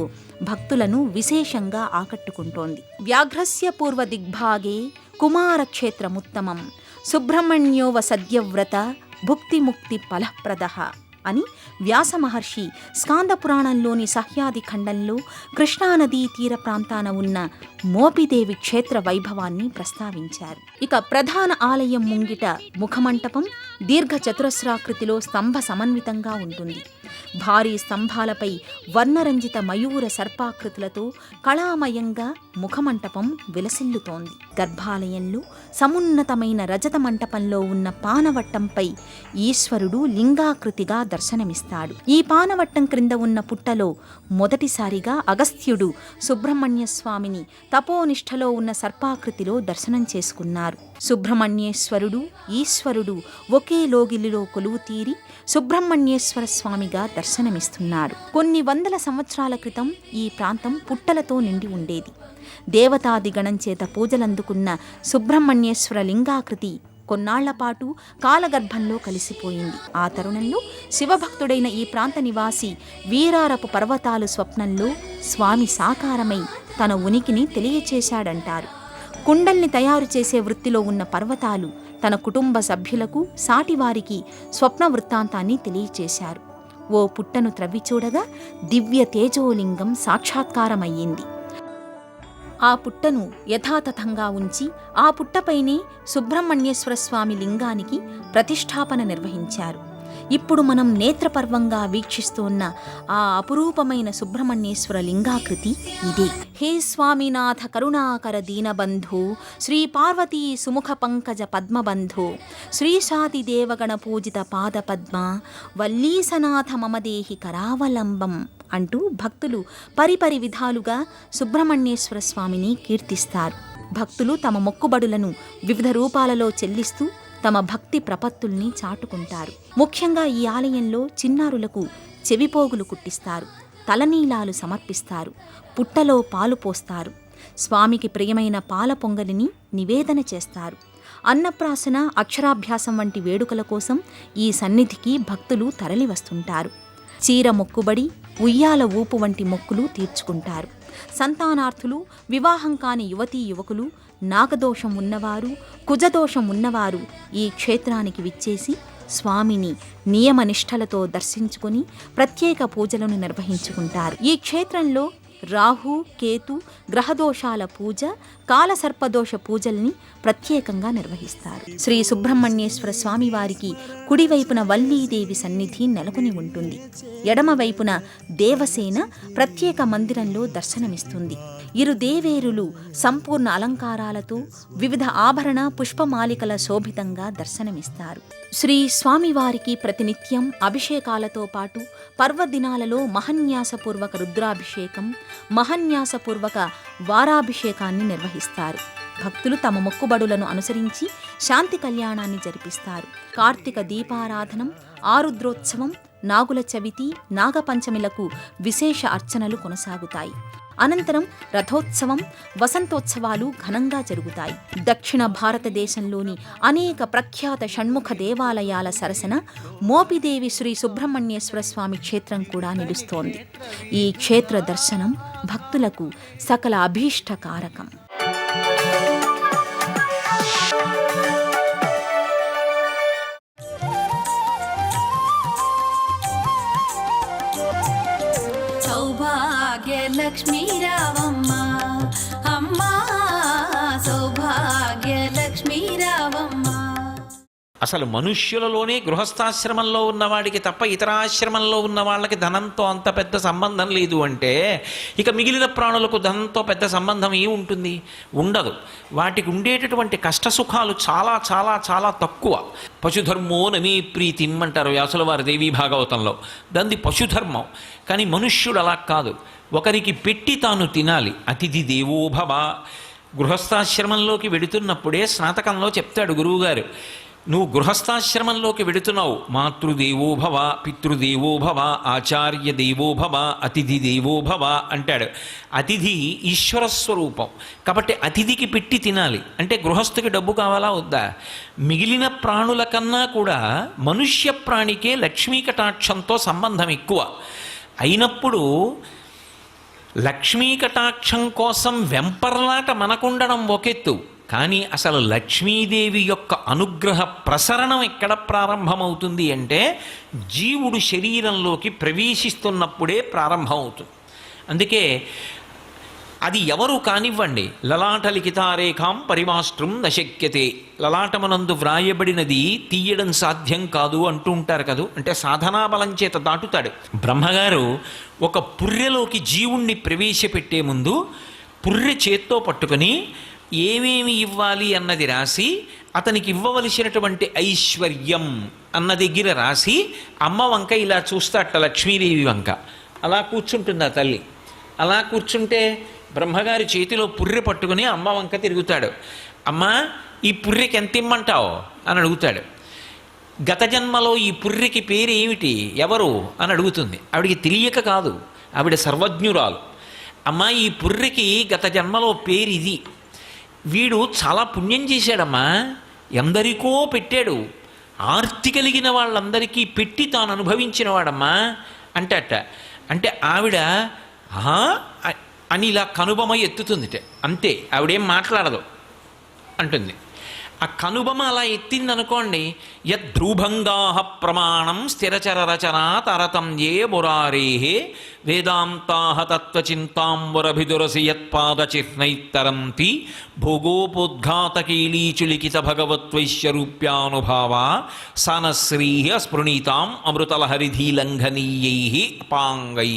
భక్తులను విశేషంగా ఆకట్టుకుంటోంది. వ్యాఘ్రస్య పూర్వ దిగ్భాగే కుమారక్షేత్రముత్తమం సుబ్రహ్మణ్యోవ సద్యవ్రత భుక్తిముక్తి ఫలప్రదః అని వ్యాస మహర్షి స్కాంద పురాణంలోని సహ్యాది ఖండంలో కృష్ణానదీ తీర ప్రాంతాన ఉన్న మోపిదేవి క్షేత్ర వైభవాన్ని ప్రస్తావించారు. ఇక ప్రధాన ఆలయం ముంగిట ముఖమంటపం దీర్ఘ చతురస్రాకృతిలో స్తంభ సమన్వితంగా ఉంటుంది. భారీ స్తంభాలపై వర్ణరంజిత మయూర సర్పాకృతులతో కళామయంగా ముఖమంటపం విలసిల్లుతోంది. గర్భాలయంలో సమున్నతమైన రజత మంటపంలో ఉన్న పానవట్టంపై ఈశ్వరుడు లింగాకృతిగా దర్శనమిస్తాడు. ఈ పానవట్టం క్రింద ఉన్న పుట్టలో మొదటిసారిగా అగస్త్యుడు సుబ్రహ్మణ్య స్వామిని తపోనిష్టలో ఉన్న సర్పాకృతిలో దర్శనం చేసుకున్నారు. సుబ్రహ్మణ్యేశ్వరుడు ఈశ్వరుడు ఒకే లోగిలిలో కొలువు తీరి సుబ్రహ్మణ్యేశ్వర స్వామిగా దర్శనమిస్తున్నారు. కొన్ని వందల సంవత్సరాల క్రితం ఈ ప్రాంతం పుట్టలతో నిండి ఉండేది. దేవతాదిగణం చేత పూజలందుకున్న సుబ్రహ్మణ్యేశ్వర లింగాకృతి కొన్నాళ్లపాటు కాలగర్భంలో కలిసిపోయింది. ఆ తరుణంలో శివభక్తుడైన ఈ ప్రాంత నివాసి వీరారపు పర్వతాలు స్వప్నంలో స్వామి సాకారమై తన ఉనికిని తెలియచేశాడంటారు. కుండల్ని తయారు చేసే వృత్తిలో ఉన్న పర్వతాలు తన కుటుంబ సభ్యులకు సాటివారికి స్వప్న వృత్తాంతాన్ని తెలియచేశారు. ఓ పుట్టను త్రవ్వి చూడగా దివ్య తేజోలింగం సాక్షాత్కారమయ్యింది. ఆ పుట్టను యథాతథంగా ఉంచి ఆ పుట్టపైనే సుబ్రహ్మణ్యేశ్వర స్వామి లింగానికి ప్రతిష్ఠాపన నిర్వహించారు. ఇప్పుడు మనం నేత్రపర్వంగా వీక్షిస్తున్న ఆ అపురూపమైన సుబ్రహ్మణ్యేశ్వర లింగాకృతి ఇదే. హే స్వామినాథ కరుణాకర దీనబంధు శ్రీ పార్వతీ సుముఖ పంకజ పద్మబంధు శ్రీశాతి దేవగణ పూజిత పాద పద్మ వల్లీసనాథ మమదేహి కరావలంబం అంటూ భక్తులు పరిపరి విధాలుగా సుబ్రహ్మణ్యేశ్వర స్వామిని కీర్తిస్తారు. భక్తులు తమ మొక్కుబడులను వివిధ రూపాలలో చెల్లిస్తూ తమ భక్తి ప్రపత్తుల్ని చాటుకుంటారు. ముఖ్యంగా ఈ ఆలయంలో చిన్నారులకు చెవిపోగులు కుట్టిస్తారు, తలనీలాలు సమర్పిస్తారు, పుట్టలో పాలు పోస్తారు, స్వామికి ప్రియమైన పాల పొంగలిని నివేదన చేస్తారు. అన్నప్రాసన, అక్షరాభ్యాసం వంటి వేడుకల కోసం ఈ సన్నిధికి భక్తులు తరలివస్తుంటారు. చీర మొక్కుబడి, ఉయ్యాల ఊపు వంటి మొక్కులు తీర్చుకుంటారు. సంతానార్థులు, వివాహం కాని యువతీ యువకులు, నాగదోషం ఉన్నవారు, కుజదోషం ఉన్నవారు ఈ క్షేత్రానికి విచ్చేసి స్వామిని నియమనిష్టలతో దర్శించుకుని ప్రత్యేక పూజలను నిర్వహించుకుంటారు. ఈ క్షేత్రంలో రాహు, కేతు, గ్రహదోషాల పూజ, కాలసర్పదోష పూజల్ని ప్రత్యేకంగా నిర్వహిస్తారు. శ్రీ సుబ్రహ్మణ్యేశ్వర స్వామి వారికి కుడివైపున వల్లీదేవి సన్నిధి నెలకొని ఉంటుంది. ఎడమవైపున దేవసేన ప్రత్యేక మందిరంలో దర్శనమిస్తుంది. ఇరు దేవేరులు సంపూర్ణ అలంకారాలతో వివిధ ఆభరణ పుష్పమాలికల శోభితంగా దర్శనమిస్తారు. శ్రీ స్వామివారికి ప్రతినిత్యం అభిషేకాలతో పాటు పర్వదినాలలో మహన్యాసపూర్వక రుద్రాభిషేకం, మహన్యాసపూర్వక వారాభిషేకాన్ని నిర్వహిస్తారు. భక్తులు తమ మొక్కుబడులను అనుసరించి శాంతి కళ్యాణాన్ని జరిపిస్తారు. కార్తీక దీపారాధనం, ఆరుద్రోత్సవం, నాగుల చవితి, నాగపంచమిలకు విశేష అర్చనలు కొనసాగుతాయి. అనంతరం రథోత్సవం, వసంతోత్సవాలు ఘనంగా జరుగుతాయి. దక్షిణ భారతదేశంలోని అనేక ప్రఖ్యాత షణ్ముఖ దేవాలయాల సరసన మోపిదేవి శ్రీ సుబ్రహ్మణ్యేశ్వర స్వామి క్షేత్రం కూడా నిలుస్తోంది. ఈ క్షేత్ర దర్శనం భక్తులకు సకల అభీష్టకారకం. లక్ష్మీ రావమ్మ అమ్మా, సౌభాగ్య లక్ష్మీ రావమ్మ. అసలు మనుష్యులలోనే గృహస్థాశ్రమంలో ఉన్నవాడికి తప్ప ఇతర ఆశ్రమంలో ఉన్న వాళ్ళకి ధనంతో అంత పెద్ద సంబంధం లేదు అంటే ఇక మిగిలిన ప్రాణులకు ధనంతో పెద్ద సంబంధం ఏముంటుంది? ఉండదు. వాటికి ఉండేటటువంటి కష్టసుఖాలు చాలా చాలా చాలా తక్కువ. పశుధర్మో నమీ ప్రీతిం అంటారు వ్యాసుల వారి దేవీ భాగవతంలో. దాన్ని పశుధర్మం. కానీ మనుష్యుడు అలా కాదు. ఒకరికి పెట్టి తాను తినాలి. అతిథి దేవోభవ. గృహస్థాశ్రమంలోకి వెడుతున్నప్పుడే స్నాతకంలో చెప్తాడు గురువుగారు, నువ్వు గృహస్థాశ్రమంలోకి వెడుతున్నావు, మాతృదేవోభవ, పితృదేవోభవ, ఆచార్య దేవోభవ, అతిథి దేవోభవ అంటాడు. అతిథి ఈశ్వర స్వరూపం కాబట్టి అతిథికి పెట్టి తినాలి. అంటే గృహస్థుకి డబ్బు కావాలా వద్దా? మిగిలిన ప్రాణుల కన్నా కూడా మనుష్య ప్రాణికే లక్ష్మీ కటాక్షంతో సంబంధం ఎక్కువ అయినప్పుడు లక్ష్మీ కటాక్షం కోసం వెంపర్లాట మనకుండడం ఒకెత్తు, కానీ అసలు లక్ష్మీదేవి యొక్క అనుగ్రహ ప్రసరణం ఎక్కడ ప్రారంభమవుతుంది అంటే జీవుడు శరీరంలోకి ప్రవేశిస్తున్నప్పుడే ప్రారంభమవుతుంది. అందుకే అది ఎవరు కానివ్వండి, లలాట లిఖితారేఖాం పరిమాష్ట్రం నశక్యతే, లలాటమనందు వ్రాయబడినది తీయడం సాధ్యం కాదు అంటూ ఉంటారు కదూ. అంటే సాధనా బలం చేత దాటుతాడు. బ్రహ్మగారు ఒక పుర్రెలోకి జీవుణ్ణి ప్రవేశపెట్టే ముందు పుర్రె చేత్తో పట్టుకొని ఏమేమి ఇవ్వాలి అన్నది రాసి, అతనికి ఇవ్వవలసినటువంటి ఐశ్వర్యం అన్న దగ్గర రాసి, అమ్మ వంక ఇలా చూస్తాట, లక్ష్మీదేవి వంక. అలా కూర్చుంటుంది ఆ తల్లి. అలా కూర్చుంటే బ్రహ్మగారి చేతిలో పుర్రె పట్టుకుని అమ్మ వంక తిరుగుతాడు. అమ్మ, ఈ పుర్రెకి ఎంత ఇమ్మంటావు అని అడుగుతాడు. గత జన్మలో ఈ పుర్రెకి పేరు ఏమిటి, ఎవరు అని అడుగుతుంది. ఆవిడికి తెలియక కాదు, ఆవిడ సర్వజ్ఞురాలు. అమ్మ, ఈ పుర్రెకి గత జన్మలో పేరు ఇది, వీడు చాలా పుణ్యం చేశాడమ్మా, ఎందరికో పెట్టాడు, ఆర్తి కలిగిన వాళ్ళందరికీ పెట్టి తాను అనుభవించిన వాడమ్మా అంటట. అంటే ఆవిడ అని ఇలా కనుబొమ ఎత్తుతుందిట, అంతే, ఆవిడేం మాట్లాడదు అంటుంది. ఆ కనుబొమ అలా ఎత్తిందనుకోండి, యద్రూభంగా ప్రమాణం స్థిరచర రచనా తరతంయే మురారే వేదాంతా తత్వచింతాంబురభిదురసి యత్పాదచిహ్నైత్తరంతి భోగోపోద్ఘాతకీలీచులిఖిత భగవద్వైశ్యరూప్యానుభావ సనశ్రీ స్పృణీతాం అమృతలహరిధీలంఘనీయై అపాంగై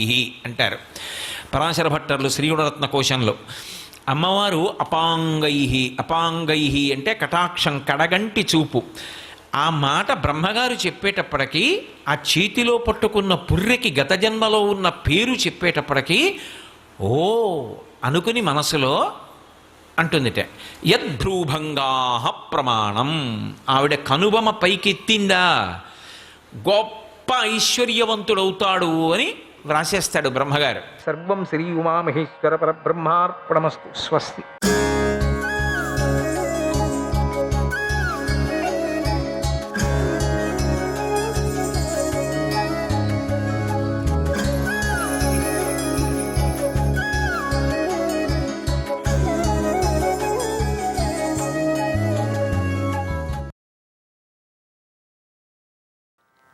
అంటారు పరాశర భట్టర్లు శ్రీగుణరత్న కోశంలో. అమ్మవారు అపాంగై అంటే కటాక్షం, కడగంటి చూపు. ఆ మాట బ్రహ్మగారు చెప్పేటప్పటికీ ఆ చేతిలో పట్టుకున్న పుర్రెకి గత జన్మలో ఉన్న పేరు చెప్పేటప్పటికీ ఓ అనుకుని మనసులో అంటుందిట, యద్భ్రూభంగా ప్రమాణం. ఆవిడ కనుబొమ పైకెత్తిందా గొప్ప ఐశ్వర్యవంతుడవుతాడు అని వ్రాసేస్తాడు బ్రహ్మగారు. సర్వం శ్రీ ఉమామహేశ్వర పరబ్రహ్మార్పణమస్తు. స్వస్తి.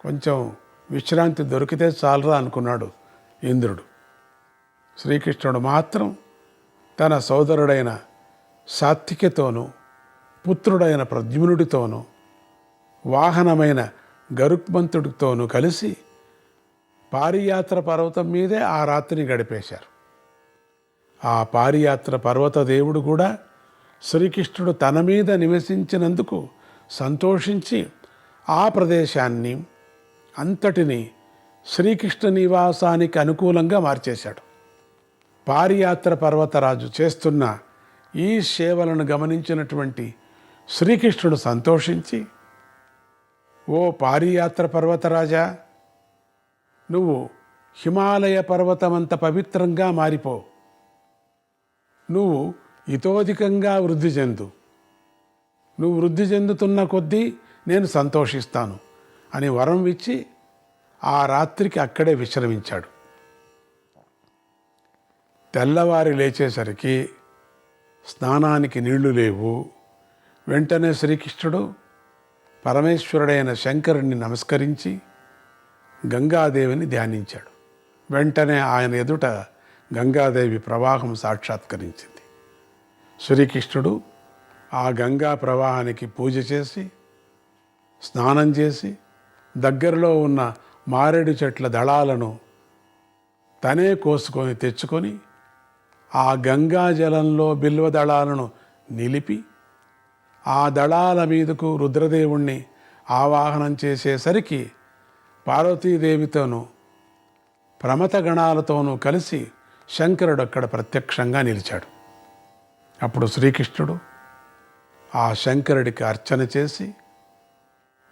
కొంచెం విశ్రాంతి దొరికితే చాలరా అనుకున్నాడు ఇంద్రుడు. శ్రీకృష్ణుడు మాత్రం తన సోదరుడైన సాత్వికతోనూ పుత్రుడైన ప్రద్యుమ్నుడితోనూ వాహనమైన గరుత్మంతుడితోనూ కలిసి పారియాత్ర పర్వతం మీదే ఆ రాత్రిని గడిపేశారు. ఆ పారియాత్ర పర్వత దేవుడు కూడా శ్రీకృష్ణుడు తన మీద నివసించినందుకు సంతోషించి ఆ ప్రదేశాన్ని అంతటిని శ్రీకృష్ణ నివాసానికి అనుకూలంగా మార్చేశాడు. పారియాత్ర పర్వతరాజు చేస్తున్న ఈ సేవలను గమనించినటువంటి శ్రీకృష్ణుడు సంతోషించి, ఓ పారియాత్ర పర్వతరాజా, నువ్వు హిమాలయ పర్వతమంత పవిత్రంగా మారిపో, నువ్వు ఇతోధికంగా వృద్ధి చెందు, నువ్వు వృద్ధి చెందుతున్న కొద్దీ నేను సంతోషిస్తాను అని వరం ఇచ్చి ఆ రాత్రికి అక్కడే విశ్రమించాడు. తెల్లవారి లేచేసరికి స్నానానికి నీళ్లు లేవు. వెంటనే శ్రీకృష్ణుడు పరమేశ్వరుడైన శంకరుణ్ణి నమస్కరించి గంగాదేవిని ధ్యానించాడు. వెంటనే ఆయన ఎదుట గంగాదేవి ప్రవాహం సాక్షాత్కరించింది. శ్రీకృష్ణుడు ఆ గంగా ప్రవాహానికి పూజ చేసి స్నానం చేసి దగ్గరలో ఉన్న మారేడు చెట్ల దళాలను తనే కోసుకొని తెచ్చుకొని ఆ గంగా జలంలో బిల్వ దళాలను నిలిపి ఆ దళాల మీదకు రుద్రదేవుణ్ణి ఆవాహనం చేసేసరికి పార్వతీదేవితోనూ ప్రమథ గణాలతోనూ కలిసి శంకరుడు అక్కడ ప్రత్యక్షంగా నిలిచాడు. అప్పుడు శ్రీకృష్ణుడు ఆ శంకరుడికి అర్చన చేసి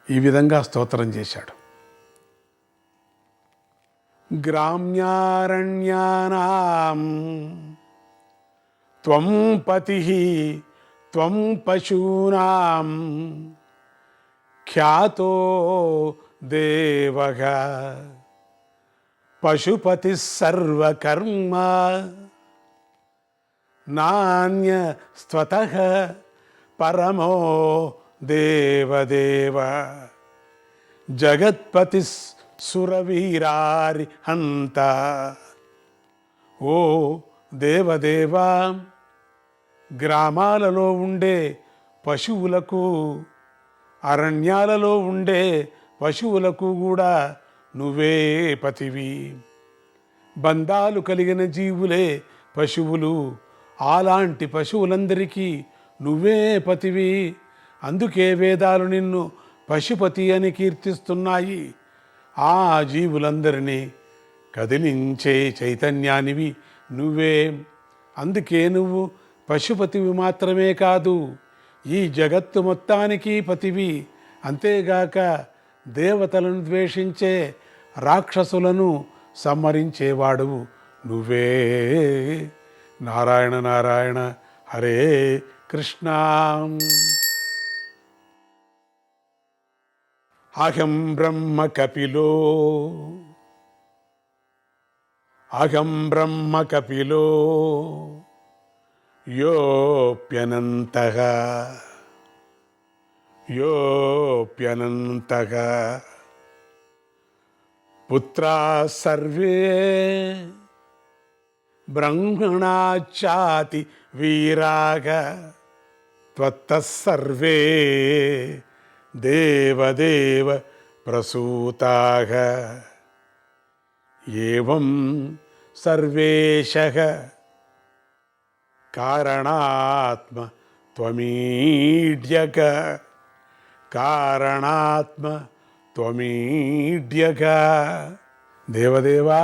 ఈ విధంగా స్తోత్రం చేశాడు. గ్రామ్యారణ్యానాం త్వం పతిః త్వం పశూనాం ఖ్యాతో దేవః పశుపతిః సర్వకర్మ నాన్యస్త్వతః పరమో దేవదేవ జగత్పతి సురవీరారి హంత. ఓ దేవదేవా, గ్రామాలలో ఉండే పశువులకు, అరణ్యాలలో ఉండే పశువులకు కూడా నువ్వే పతివి. బంధాలు కలిగిన జీవులే పశువులు, అలాంటి పశువులందరికీ నువ్వే పతివి. అందుకే వేదాలు నిన్ను పశుపతి అని కీర్తిస్తున్నాయి. ఆ జీవులందరినీ కదిలించే చైతన్యానివి నువ్వే. అందుకే నువ్వు పశుపతివి మాత్రమే కాదు, ఈ జగత్తు మొత్తానికి పతివి. అంతేగాక దేవతలను ద్వేషించే రాక్షసులను సంహరించేవాడు నువ్వే. నారాయణ నారాయణ హరే కృష్ణ. అహం బ్రహ్మ కపిలో, అహం బ్రహ్మ కపిలో యోప్యనంతః, యోప్యనంతః పుత్రా సర్వే బ్రహ్మణాచాతి వీరాగ త్వత్తః సర్వే దేవదేవ ప్రసూతాః. ఏవం సర్వేషః కారణాత్మ త్వమీడ్యక, కారణాత్మ త్వమీడ్యక. దేవదేవా,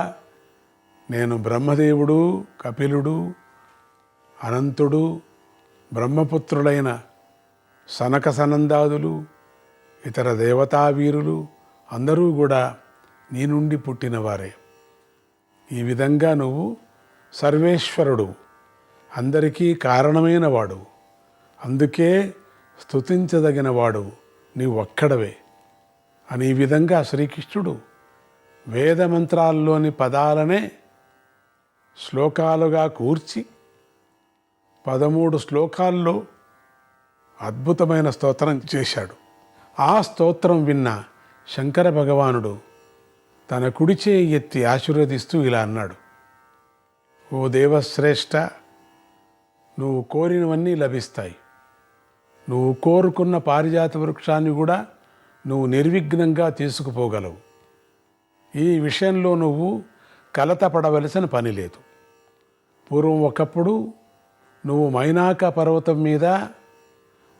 నేను బ్రహ్మదేవుడు, కపిలుడు, అనంతుడు, బ్రహ్మపుత్రులైన సనక సనందాదులు, ఇతర దేవతావీరులు అందరూ కూడా నీ నుండి పుట్టినవారే. ఈ విధంగా నువ్వు సర్వేశ్వరుడు, అందరికీ కారణమైన వాడు. అందుకే స్తుతించదగిన వాడు నీవు ఒక్కడవే అని ఈ విధంగా శ్రీకృష్ణుడు వేదమంత్రాల్లోని పదాలనే శ్లోకాలుగా కూర్చి 13 శ్లోకాల్లో అద్భుతమైన స్తోత్రం చేశాడు. ఆ స్తోత్రం విన్న శంకర భగవానుడు తన కుడి చేయి ఎత్తి ఆశీర్వదిస్తూ ఇలా అన్నాడు: ఓ దేవశ్రేష్ఠ, నువ్వు కోరినవన్నీ లభిస్తాయి. నువ్వు కోరుకున్న పారిజాత వృక్షాన్ని కూడా నువ్వు నిర్విఘ్నంగా తీసుకుపోగలవు. ఈ విషయంలో నువ్వు కలత పడవలసిన పని లేదు. పూర్వం ఒకప్పుడు నువ్వు మైనాక పర్వతం మీద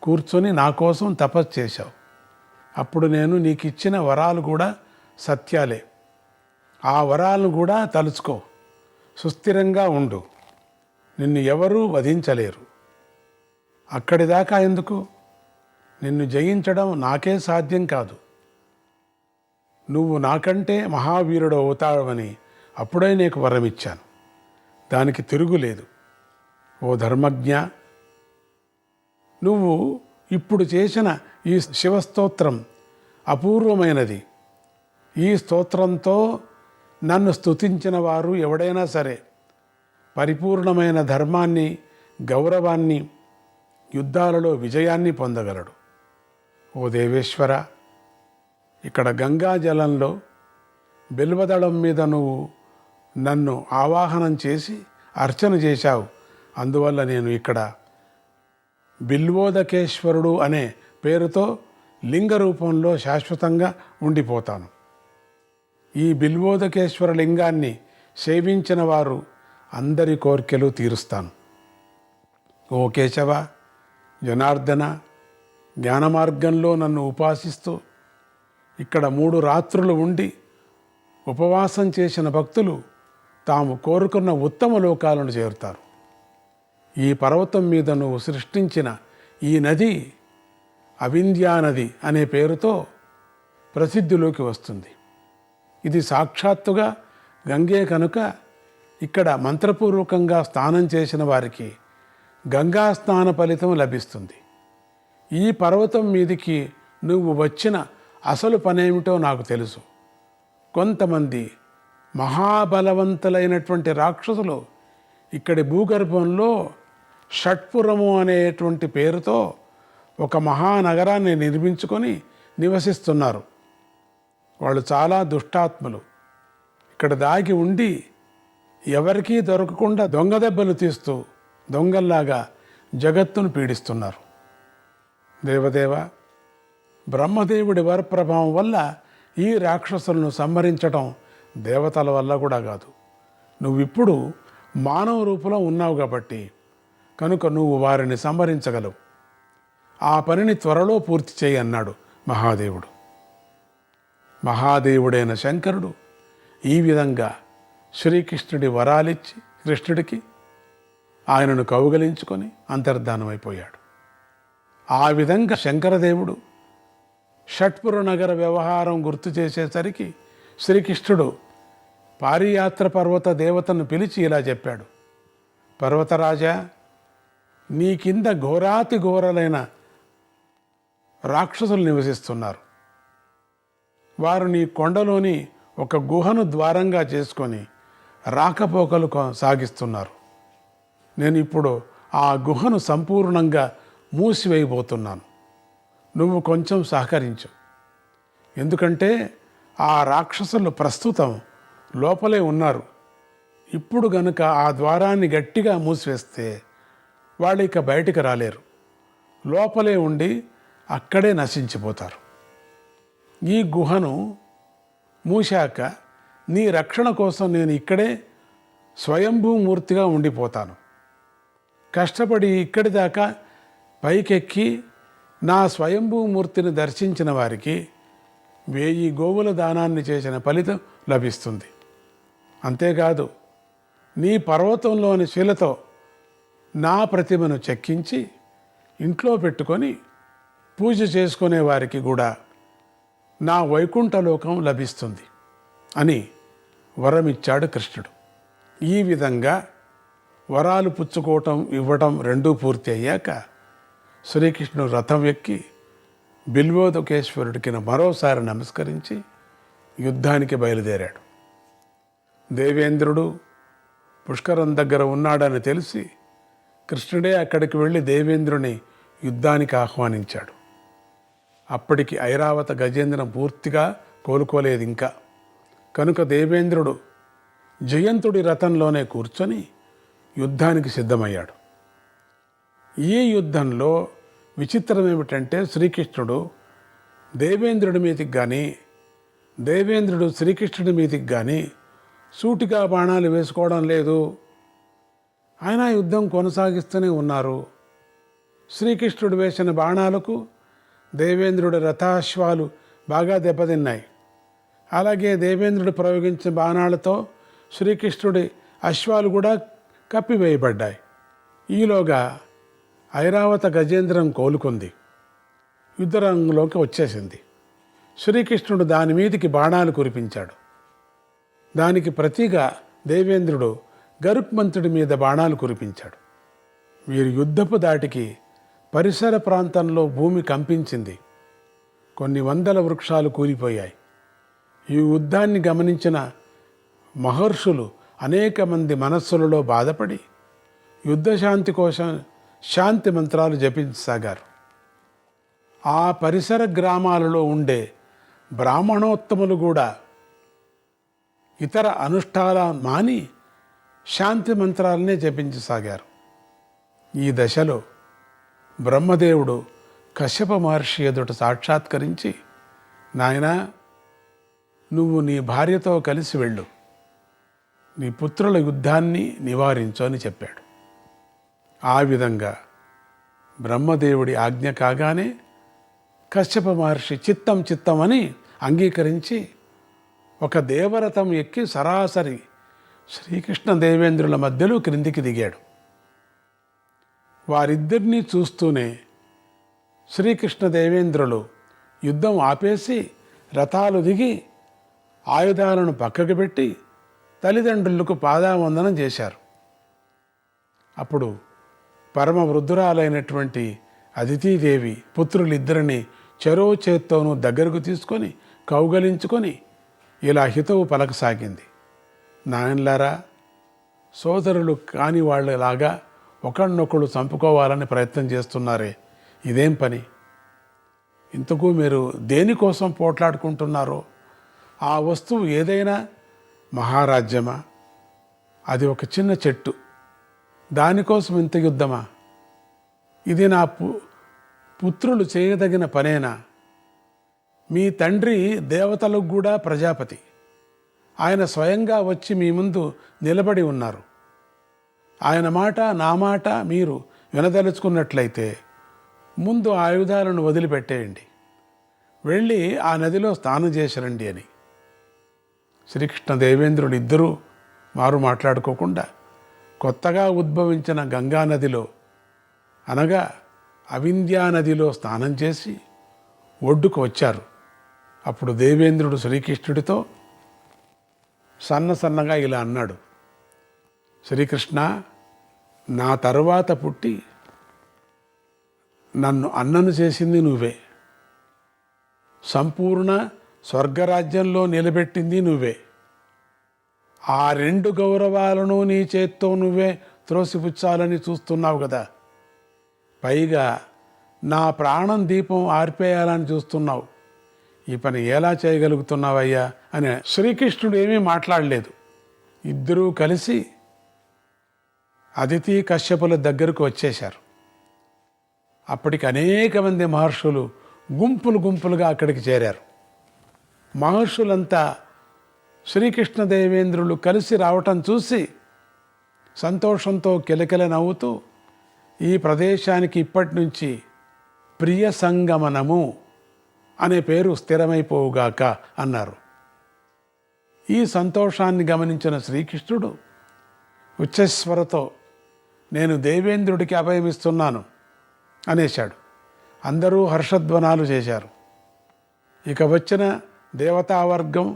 కూర్చొని నా కోసం తపస్సు చేశావు. అప్పుడు నేను నీకు ఇచ్చిన వరాలు కూడా సత్యాలే. ఆ వరాలను కూడా తలుచుకో. సుస్థిరంగా ఉండు. నిన్ను ఎవరూ వధించలేరు. అక్కడిదాకా ఎందుకు? నిన్ను జయించడం నాకే సాధ్యం కాదు. నువ్వు నాకంటే మహావీరుడు అవుతావని అప్పుడే నీకు వరమిచ్చాను. దానికి తిరుగులేదు. ఓ ధర్మజ్ఞ, నువ్వు ఇప్పుడు చేసిన ఈ శివస్తోత్రం అపూర్వమైనది. ఈ స్తోత్రంతో నన్ను స్తుతించిన వారు ఎవడైనా సరే పరిపూర్ణమైన ధర్మాన్ని, గౌరవాన్ని, యుద్ధాలలో విజయాన్ని పొందగలడు. ఓ దేవేశ్వర, ఇక్కడ గంగా జలంలో బిల్వదళం మీద నువ్వు నన్ను ఆవాహనం చేసి అర్చన చేశావు. అందువల్ల నేను ఇక్కడ బిల్వోదకేశ్వరుడు అనే పేరుతో లింగ రూపంలో శాశ్వతంగా ఉండిపోతాను. ఈ బిల్వోదకేశ్వర లింగాన్ని సేవించిన వారు అందరి కోర్కెలు తీరుస్తాను. ఓ కేశవ, జనార్దన, జ్ఞాన మార్గంలో నన్ను ఉపాసిస్తూ ఇక్కడ 3 రాత్రులు ఉండి ఉపవాసం చేసిన భక్తులు తాము కోరుకున్న ఉత్తమ లోకాలను చేరుతారు. ఈ పర్వతం మీద నువ్వు సృష్టించిన ఈ నది అవింధ్యా నది అనే పేరుతో ప్రసిద్ధిలోకి వస్తుంది. ఇది సాక్షాత్తుగా గంగే కనుక ఇక్కడ మంత్రపూర్వకంగా స్నానం చేసిన వారికి గంగా స్నాన ఫలితం లభిస్తుంది. ఈ పర్వతం మీదికి నువ్వు వచ్చిన అసలు పనేమిటో నాకు తెలుసు. కొంతమంది మహాబలవంతులైనటువంటి రాక్షసులు ఇక్కడి భూగర్భంలో షట్పురము అనేటువంటి పేరుతో ఒక మహానగరాన్ని నిర్మించుకొని నివసిస్తున్నారు. వాళ్ళు చాలా దుష్టాత్ములు. ఇక్కడ దాగి ఉండి ఎవరికీ దొరకకుండా దొంగ దెబ్బలు తీస్తూ దొంగల్లాగా జగత్తును పీడిస్తున్నారు. దేవదేవ, బ్రహ్మదేవుడి వరప్రభావం వల్ల ఈ రాక్షసులను సంహరించటం దేవతల వల్ల కూడా కాదు. నువ్విప్పుడు మానవ రూపంలో ఉన్నావు కాబట్టి కనుక నువ్వు వారిని సంహరించగలవు. ఆ పనిని త్వరలో పూర్తి చేయి అన్నాడు మహాదేవుడు. మహాదేవుడైన శంకరుడు ఈ విధంగా శ్రీకృష్ణుడి వరాలిచ్చి కృష్ణుడికి ఆయనను కౌగలించుకొని అంతర్ధానమైపోయాడు. ఆ విధంగా శంకరదేవుడు షట్పుర నగర వ్యవహారం గుర్తు చేసేసరికి శ్రీకృష్ణుడు పారియాత్ర పర్వత దేవతను పిలిచి ఇలా చెప్పాడు: పర్వతరాజా, నీ కింద ఘోరాతి ఘోరలైన రాక్షసులు నివసిస్తున్నారు. వారు నీ కొండలోని ఒక గుహను ద్వారంగా చేసుకొని రాకపోకలు సాగిస్తున్నారు. నేను ఇప్పుడు ఆ గుహను సంపూర్ణంగా మూసివేయబోతున్నాను. నువ్వు కొంచెం సహకరించు. ఎందుకంటే ఆ రాక్షసులు ప్రస్తుతం లోపలే ఉన్నారు. ఇప్పుడు గనుక ఆ ద్వారాన్ని గట్టిగా మూసివేస్తే వాళ్ళు ఇక బయటికి రాలేరు. లోపలే ఉండి అక్కడే నశించిపోతారు. ఈ గుహను మూశాక నీ రక్షణ కోసం నేను ఇక్కడే స్వయంభూమూర్తిగా ఉండిపోతాను. కష్టపడి ఇక్కడి దాకా పైకెక్కి నా స్వయంభూమూర్తిని దర్శించిన వారికి 1000 గోవుల దానాన్ని చేసిన ఫలితం లభిస్తుంది. అంతేకాదు, నీ పర్వతంలోని శిలతో నా ప్రతిమను చెక్కించి ఇంట్లో పెట్టుకొని పూజ చేసుకునే వారికి కూడా నా వైకుంఠలోకం లభిస్తుంది అని వరమిచ్చాడు కృష్ణుడు. ఈ విధంగా వరాలు పుచ్చుకోవటం ఇవ్వటం రెండూ పూర్తి అయ్యాక శ్రీకృష్ణుడు రథం ఎక్కి బిల్వోదకేశ్వరుడికి మరోసారి నమస్కరించి యుద్ధానికి బయలుదేరాడు. దేవేంద్రుడు పుష్కరం దగ్గర ఉన్నాడని తెలిసి కృష్ణుడే అక్కడికి వెళ్ళి దేవేంద్రుని యుద్ధానికి ఆహ్వానించాడు. అప్పటికి ఐరావత గజేంద్రం పూర్తిగా కోలుకోలేదు ఇంకా. కనుక దేవేంద్రుడు జయంతుడి రథంలోనే కూర్చొని యుద్ధానికి సిద్ధమయ్యాడు. ఈ యుద్ధంలో విచిత్రం ఏమిటంటే శ్రీకృష్ణుడు దేవేంద్రుడి మీదికి కానీ దేవేంద్రుడు శ్రీకృష్ణుడి మీదికి కానీ సూటిగా బాణాలు వేసుకోవడం లేదు. ఆయన యుద్ధం కొనసాగిస్తూనే ఉన్నారు. శ్రీకృష్ణుడు వేసిన బాణాలకు దేవేంద్రుడి రథాశ్వాలు బాగా దెబ్బతిన్నాయి. అలాగే దేవేంద్రుడు ప్రయోగించిన బాణాలతో శ్రీకృష్ణుడి అశ్వాలు కూడా కప్పివేయబడ్డాయి. ఈలోగా ఐరావత గజేంద్రం కోలుకుంది, యుద్ధరంగంలోకి వచ్చేసింది. శ్రీకృష్ణుడు దాని మీదికి బాణాలు కురిపించాడు. దానికి ప్రతిగా దేవేంద్రుడు గరుత్మంతుడి మీద బాణాలు కురిపించాడు. వీరి యుద్ధపు దాటికి పరిసర ప్రాంతంలో భూమి కంపించింది. కొన్ని వందల వృక్షాలు కూలిపోయాయి. ఈ యుద్ధాన్ని గమనించిన మహర్షులు అనేక మంది మనస్సులలో బాధపడి యుద్ధశాంతి కోసం శాంతి మంత్రాలు జపించసాగారు. ఆ పరిసర గ్రామాలలో ఉండే బ్రాహ్మణోత్తములు కూడా ఇతర అనుష్ఠాన మాని శాంతి మంత్రాలనే జపించసాగారు. ఈ దశలో బ్రహ్మదేవుడు కశ్యప మహర్షి ఎదుట సాక్షాత్కరించి, నాయనా, నువ్వు నీ భార్యతో కలిసి వెళ్ళు, నీ పుత్రుల యుద్ధాన్ని నివారించు అని చెప్పాడు. ఆ విధంగా బ్రహ్మదేవుడి ఆజ్ఞ కాగానే కశ్యప మహర్షి చిత్తం అని అంగీకరించి ఒక దేవరథం ఎక్కి సరాసరి శ్రీకృష్ణ దేవేంద్రుల మధ్యలో క్రిందికి దిగాడు. వారిద్దరినీ చూస్తూనే శ్రీకృష్ణ దేవేంద్రులు యుద్ధం ఆపేసి రథాలు దిగి ఆయుధాలను పక్కకు పెట్టి తల్లిదండ్రులకు పాదావందనం చేశారు. అప్పుడు పరమ వృద్ధురాలైనటువంటి అదితీదేవి పుత్రులిద్దరిని చెరో చేత్తోనూ దగ్గరకు తీసుకొని కౌగలించుకొని ఇలా హితవు పలకసాగింది: నాయనలారా, సోదరులు కాని వాళ్ళలాగా ఒకళ్ళనొకళ్ళు చంపుకోవాలని ప్రయత్నం చేస్తున్నారే, ఇదేం పని? ఇంతకు మీరు దేనికోసం పోట్లాడుకుంటున్నారో? ఆ వస్తువు ఏదైనా మహారాజ్యమా? అది ఒక చిన్న చెట్టు, దానికోసం ఇంత యుద్ధమా? ఇది నా పుత్రులు చేయదగిన పనేనా? మీ తండ్రి దేవతలకు కూడా ప్రజాపతి. ఆయన స్వయంగా వచ్చి మీ ముందు నిలబడి ఉన్నారు. ఆయన మాట నా మాట మీరు వినదలుచుకున్నట్లయితే ముందు ఆయుధాలను వదిలిపెట్టేయండి, వెళ్ళి ఆ నదిలో స్నానం చేసిరండి అని. శ్రీకృష్ణ దేవేంద్రుడు ఇద్దరూ వారు మాట్లాడుకోకుండా కొత్తగా ఉద్భవించిన గంగా నదిలో అనగా అవింధ్యా నదిలో స్నానం చేసి ఒడ్డుకు వచ్చారు. అప్పుడు దేవేంద్రుడు శ్రీకృష్ణుడితో సన్నగా ఇలా అన్నాడు: శ్రీకృష్ణ, నా తరువాత పుట్టి నన్ను అన్నను చేసింది నువ్వే, సంపూర్ణ స్వర్గరాజ్యంలో నిలబెట్టింది నువ్వే. ఆ 2 గౌరవాలను నీ చేత్తో నువ్వే త్రోసిపుచ్చాలని చూస్తున్నావు కదా. పైగా నా ప్రాణం దీపం ఆర్పేయాలని చూస్తున్నావు. ఈ పని ఎలా చేయగలుగుతున్నావయ్యా అని శ్రీకృష్ణుడు ఏమీ మాట్లాడలేదు. ఇద్దరూ కలిసి అదితి కశ్యపుల దగ్గరకు వచ్చేశారు. అప్పటికి అనేక మంది మహర్షులు గుంపులుగా అక్కడికి చేరారు. మహర్షులంతా శ్రీకృష్ణ దేవేంద్రులు కలిసి రావటం చూసి సంతోషంతో కిలకిల నవ్వుతూ, ఈ ప్రదేశానికి ఇప్పటి నుంచి ప్రియ సంగమనము అనే పేరు స్థిరమైపోవుగాక అన్నారు. ఈ సంతోషాన్ని గమనించిన శ్రీకృష్ణుడు ఉచ్చస్వరతో, నేను దేవేంద్రుడికి అభయమిస్తున్నాను అనేశాడు. అందరూ హర్షధ్వనాలు చేశారు. ఇక వచ్చిన దేవతావర్గం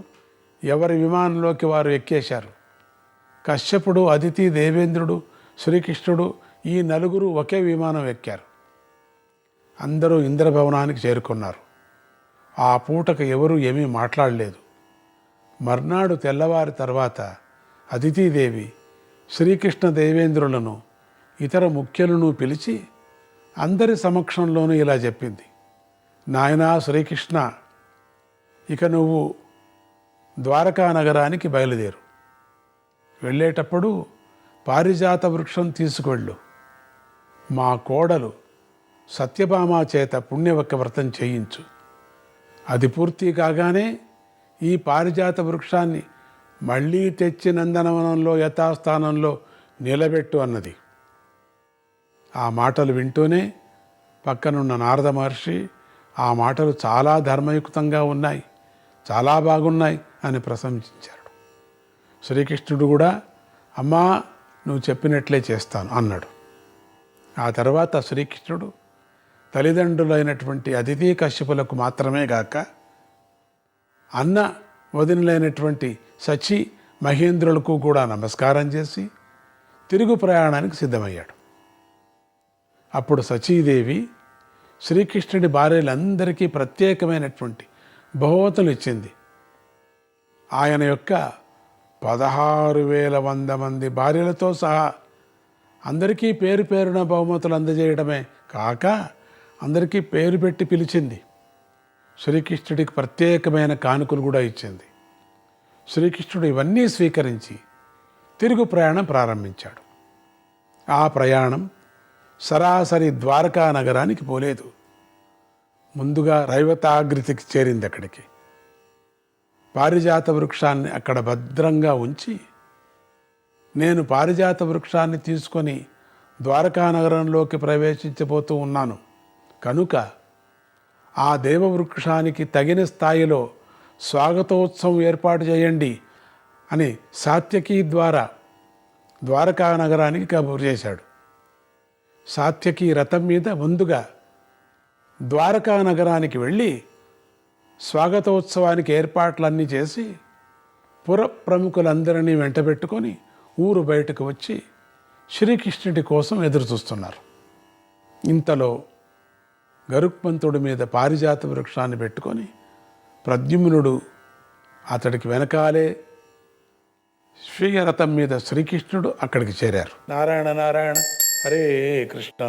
ఎవరి విమానంలోకి వారు ఎక్కేశారు. కశ్యపుడు, అదితి, దేవేంద్రుడు, శ్రీకృష్ణుడు ఈ 4 ఒకే విమానం ఎక్కారు. అందరూ ఇంద్రభవనానికి చేరుకున్నారు. ఆ పూటకు ఎవరూ ఏమీ మాట్లాడలేదు. మర్నాడు తెల్లవారి తర్వాత అదితీదేవి శ్రీకృష్ణ దేవేంద్రులను ఇతర ముఖ్యులను పిలిచి అందరి సమక్షంలోనూ ఇలా చెప్పింది: నాయనా శ్రీకృష్ణ, ఇక నువ్వు ద్వారకా నగరానికి బయలుదేరు. వెళ్ళేటప్పుడు పారిజాత వృక్షం తీసుకువెళ్ళు. మా కోడలు సత్యభామ చేత పుణ్యవక్క వ్రతం చేయించు. అది పూర్తి కాగానే ఈ పారిజాత వృక్షాన్ని మళ్ళీ తెచ్చి నందనవనంలో యథాస్థానంలో నిలబెట్టు అన్నది. ఆ మాటలు వింటూనే పక్కనున్న నారద మహర్షి ఆ మాటలు చాలా ధర్మయుక్తంగా ఉన్నాయి, చాలా బాగున్నాయి అని ప్రశంసించాడు. శ్రీకృష్ణుడు కూడా అమ్మా నువ్వు చెప్పినట్లే చేస్తాను అన్నాడు. ఆ తర్వాత శ్రీకృష్ణుడు తల్లిదండ్రులైనటువంటి అదితి కశ్యపులకు మాత్రమే గాక అన్న వదినలైనటువంటి సచి మహేంద్రులకు కూడా నమస్కారం చేసి తిరుగు ప్రయాణానికి సిద్ధమయ్యాడు. అప్పుడు సచీదేవి శ్రీకృష్ణుడి భార్యలందరికీ ప్రత్యేకమైనటువంటి బహుమతులు ఇచ్చింది. ఆయన యొక్క 16,100 మంది భార్యలతో సహా అందరికీ పేరు పేరున బహుమతులు అందజేయడమే కాక అందరికీ పేరు పెట్టి పిలిచింది. శ్రీకృష్ణుడికి ప్రత్యేకమైన కానుకలు కూడా ఇచ్చింది. శ్రీకృష్ణుడు ఇవన్నీ స్వీకరించి తిరుగు ప్రయాణం ప్రారంభించాడు. ఆ ప్రయాణం సరాసరి ద్వారకా నగరానికి పోలేదు. ముందుగా రైవతాగ్రితికి చేరింది. అక్కడికి పారిజాత వృక్షాన్ని అక్కడ భద్రంగా ఉంచి, నేను పారిజాత వృక్షాన్ని తీసుకొని ద్వారకా నగరంలోకి ప్రవేశించబోతూ ఉన్నాను కనుక ఆ దేవవృక్షానికి తగిన స్థాయిలో స్వాగతోత్సవం ఏర్పాటు చేయండి అని సాత్యకి ద్వారా ద్వారకా నగరానికి కబురు చేశాడు. సాత్యకి రథం మీద ముందుగా ద్వారకా నగరానికి వెళ్ళి స్వాగతోత్సవానికి ఏర్పాట్లన్నీ చేసి పుర ప్రముఖులందరినీ వెంటబెట్టుకొని ఊరు బయటకు వచ్చి శ్రీకృష్ణుడి కోసం ఎదురుచూస్తున్నారు. ఇంతలో గరుక్మంతుడి మీద పారిజాత వృక్షాన్ని పెట్టుకొని ప్రద్యుమ్నుడు అతడికి వెనకాలే స్వీయ రథం మీద శ్రీకృష్ణుడు అక్కడికి చేరారు. నారాయణ నారాయణ హరే కృష్ణ.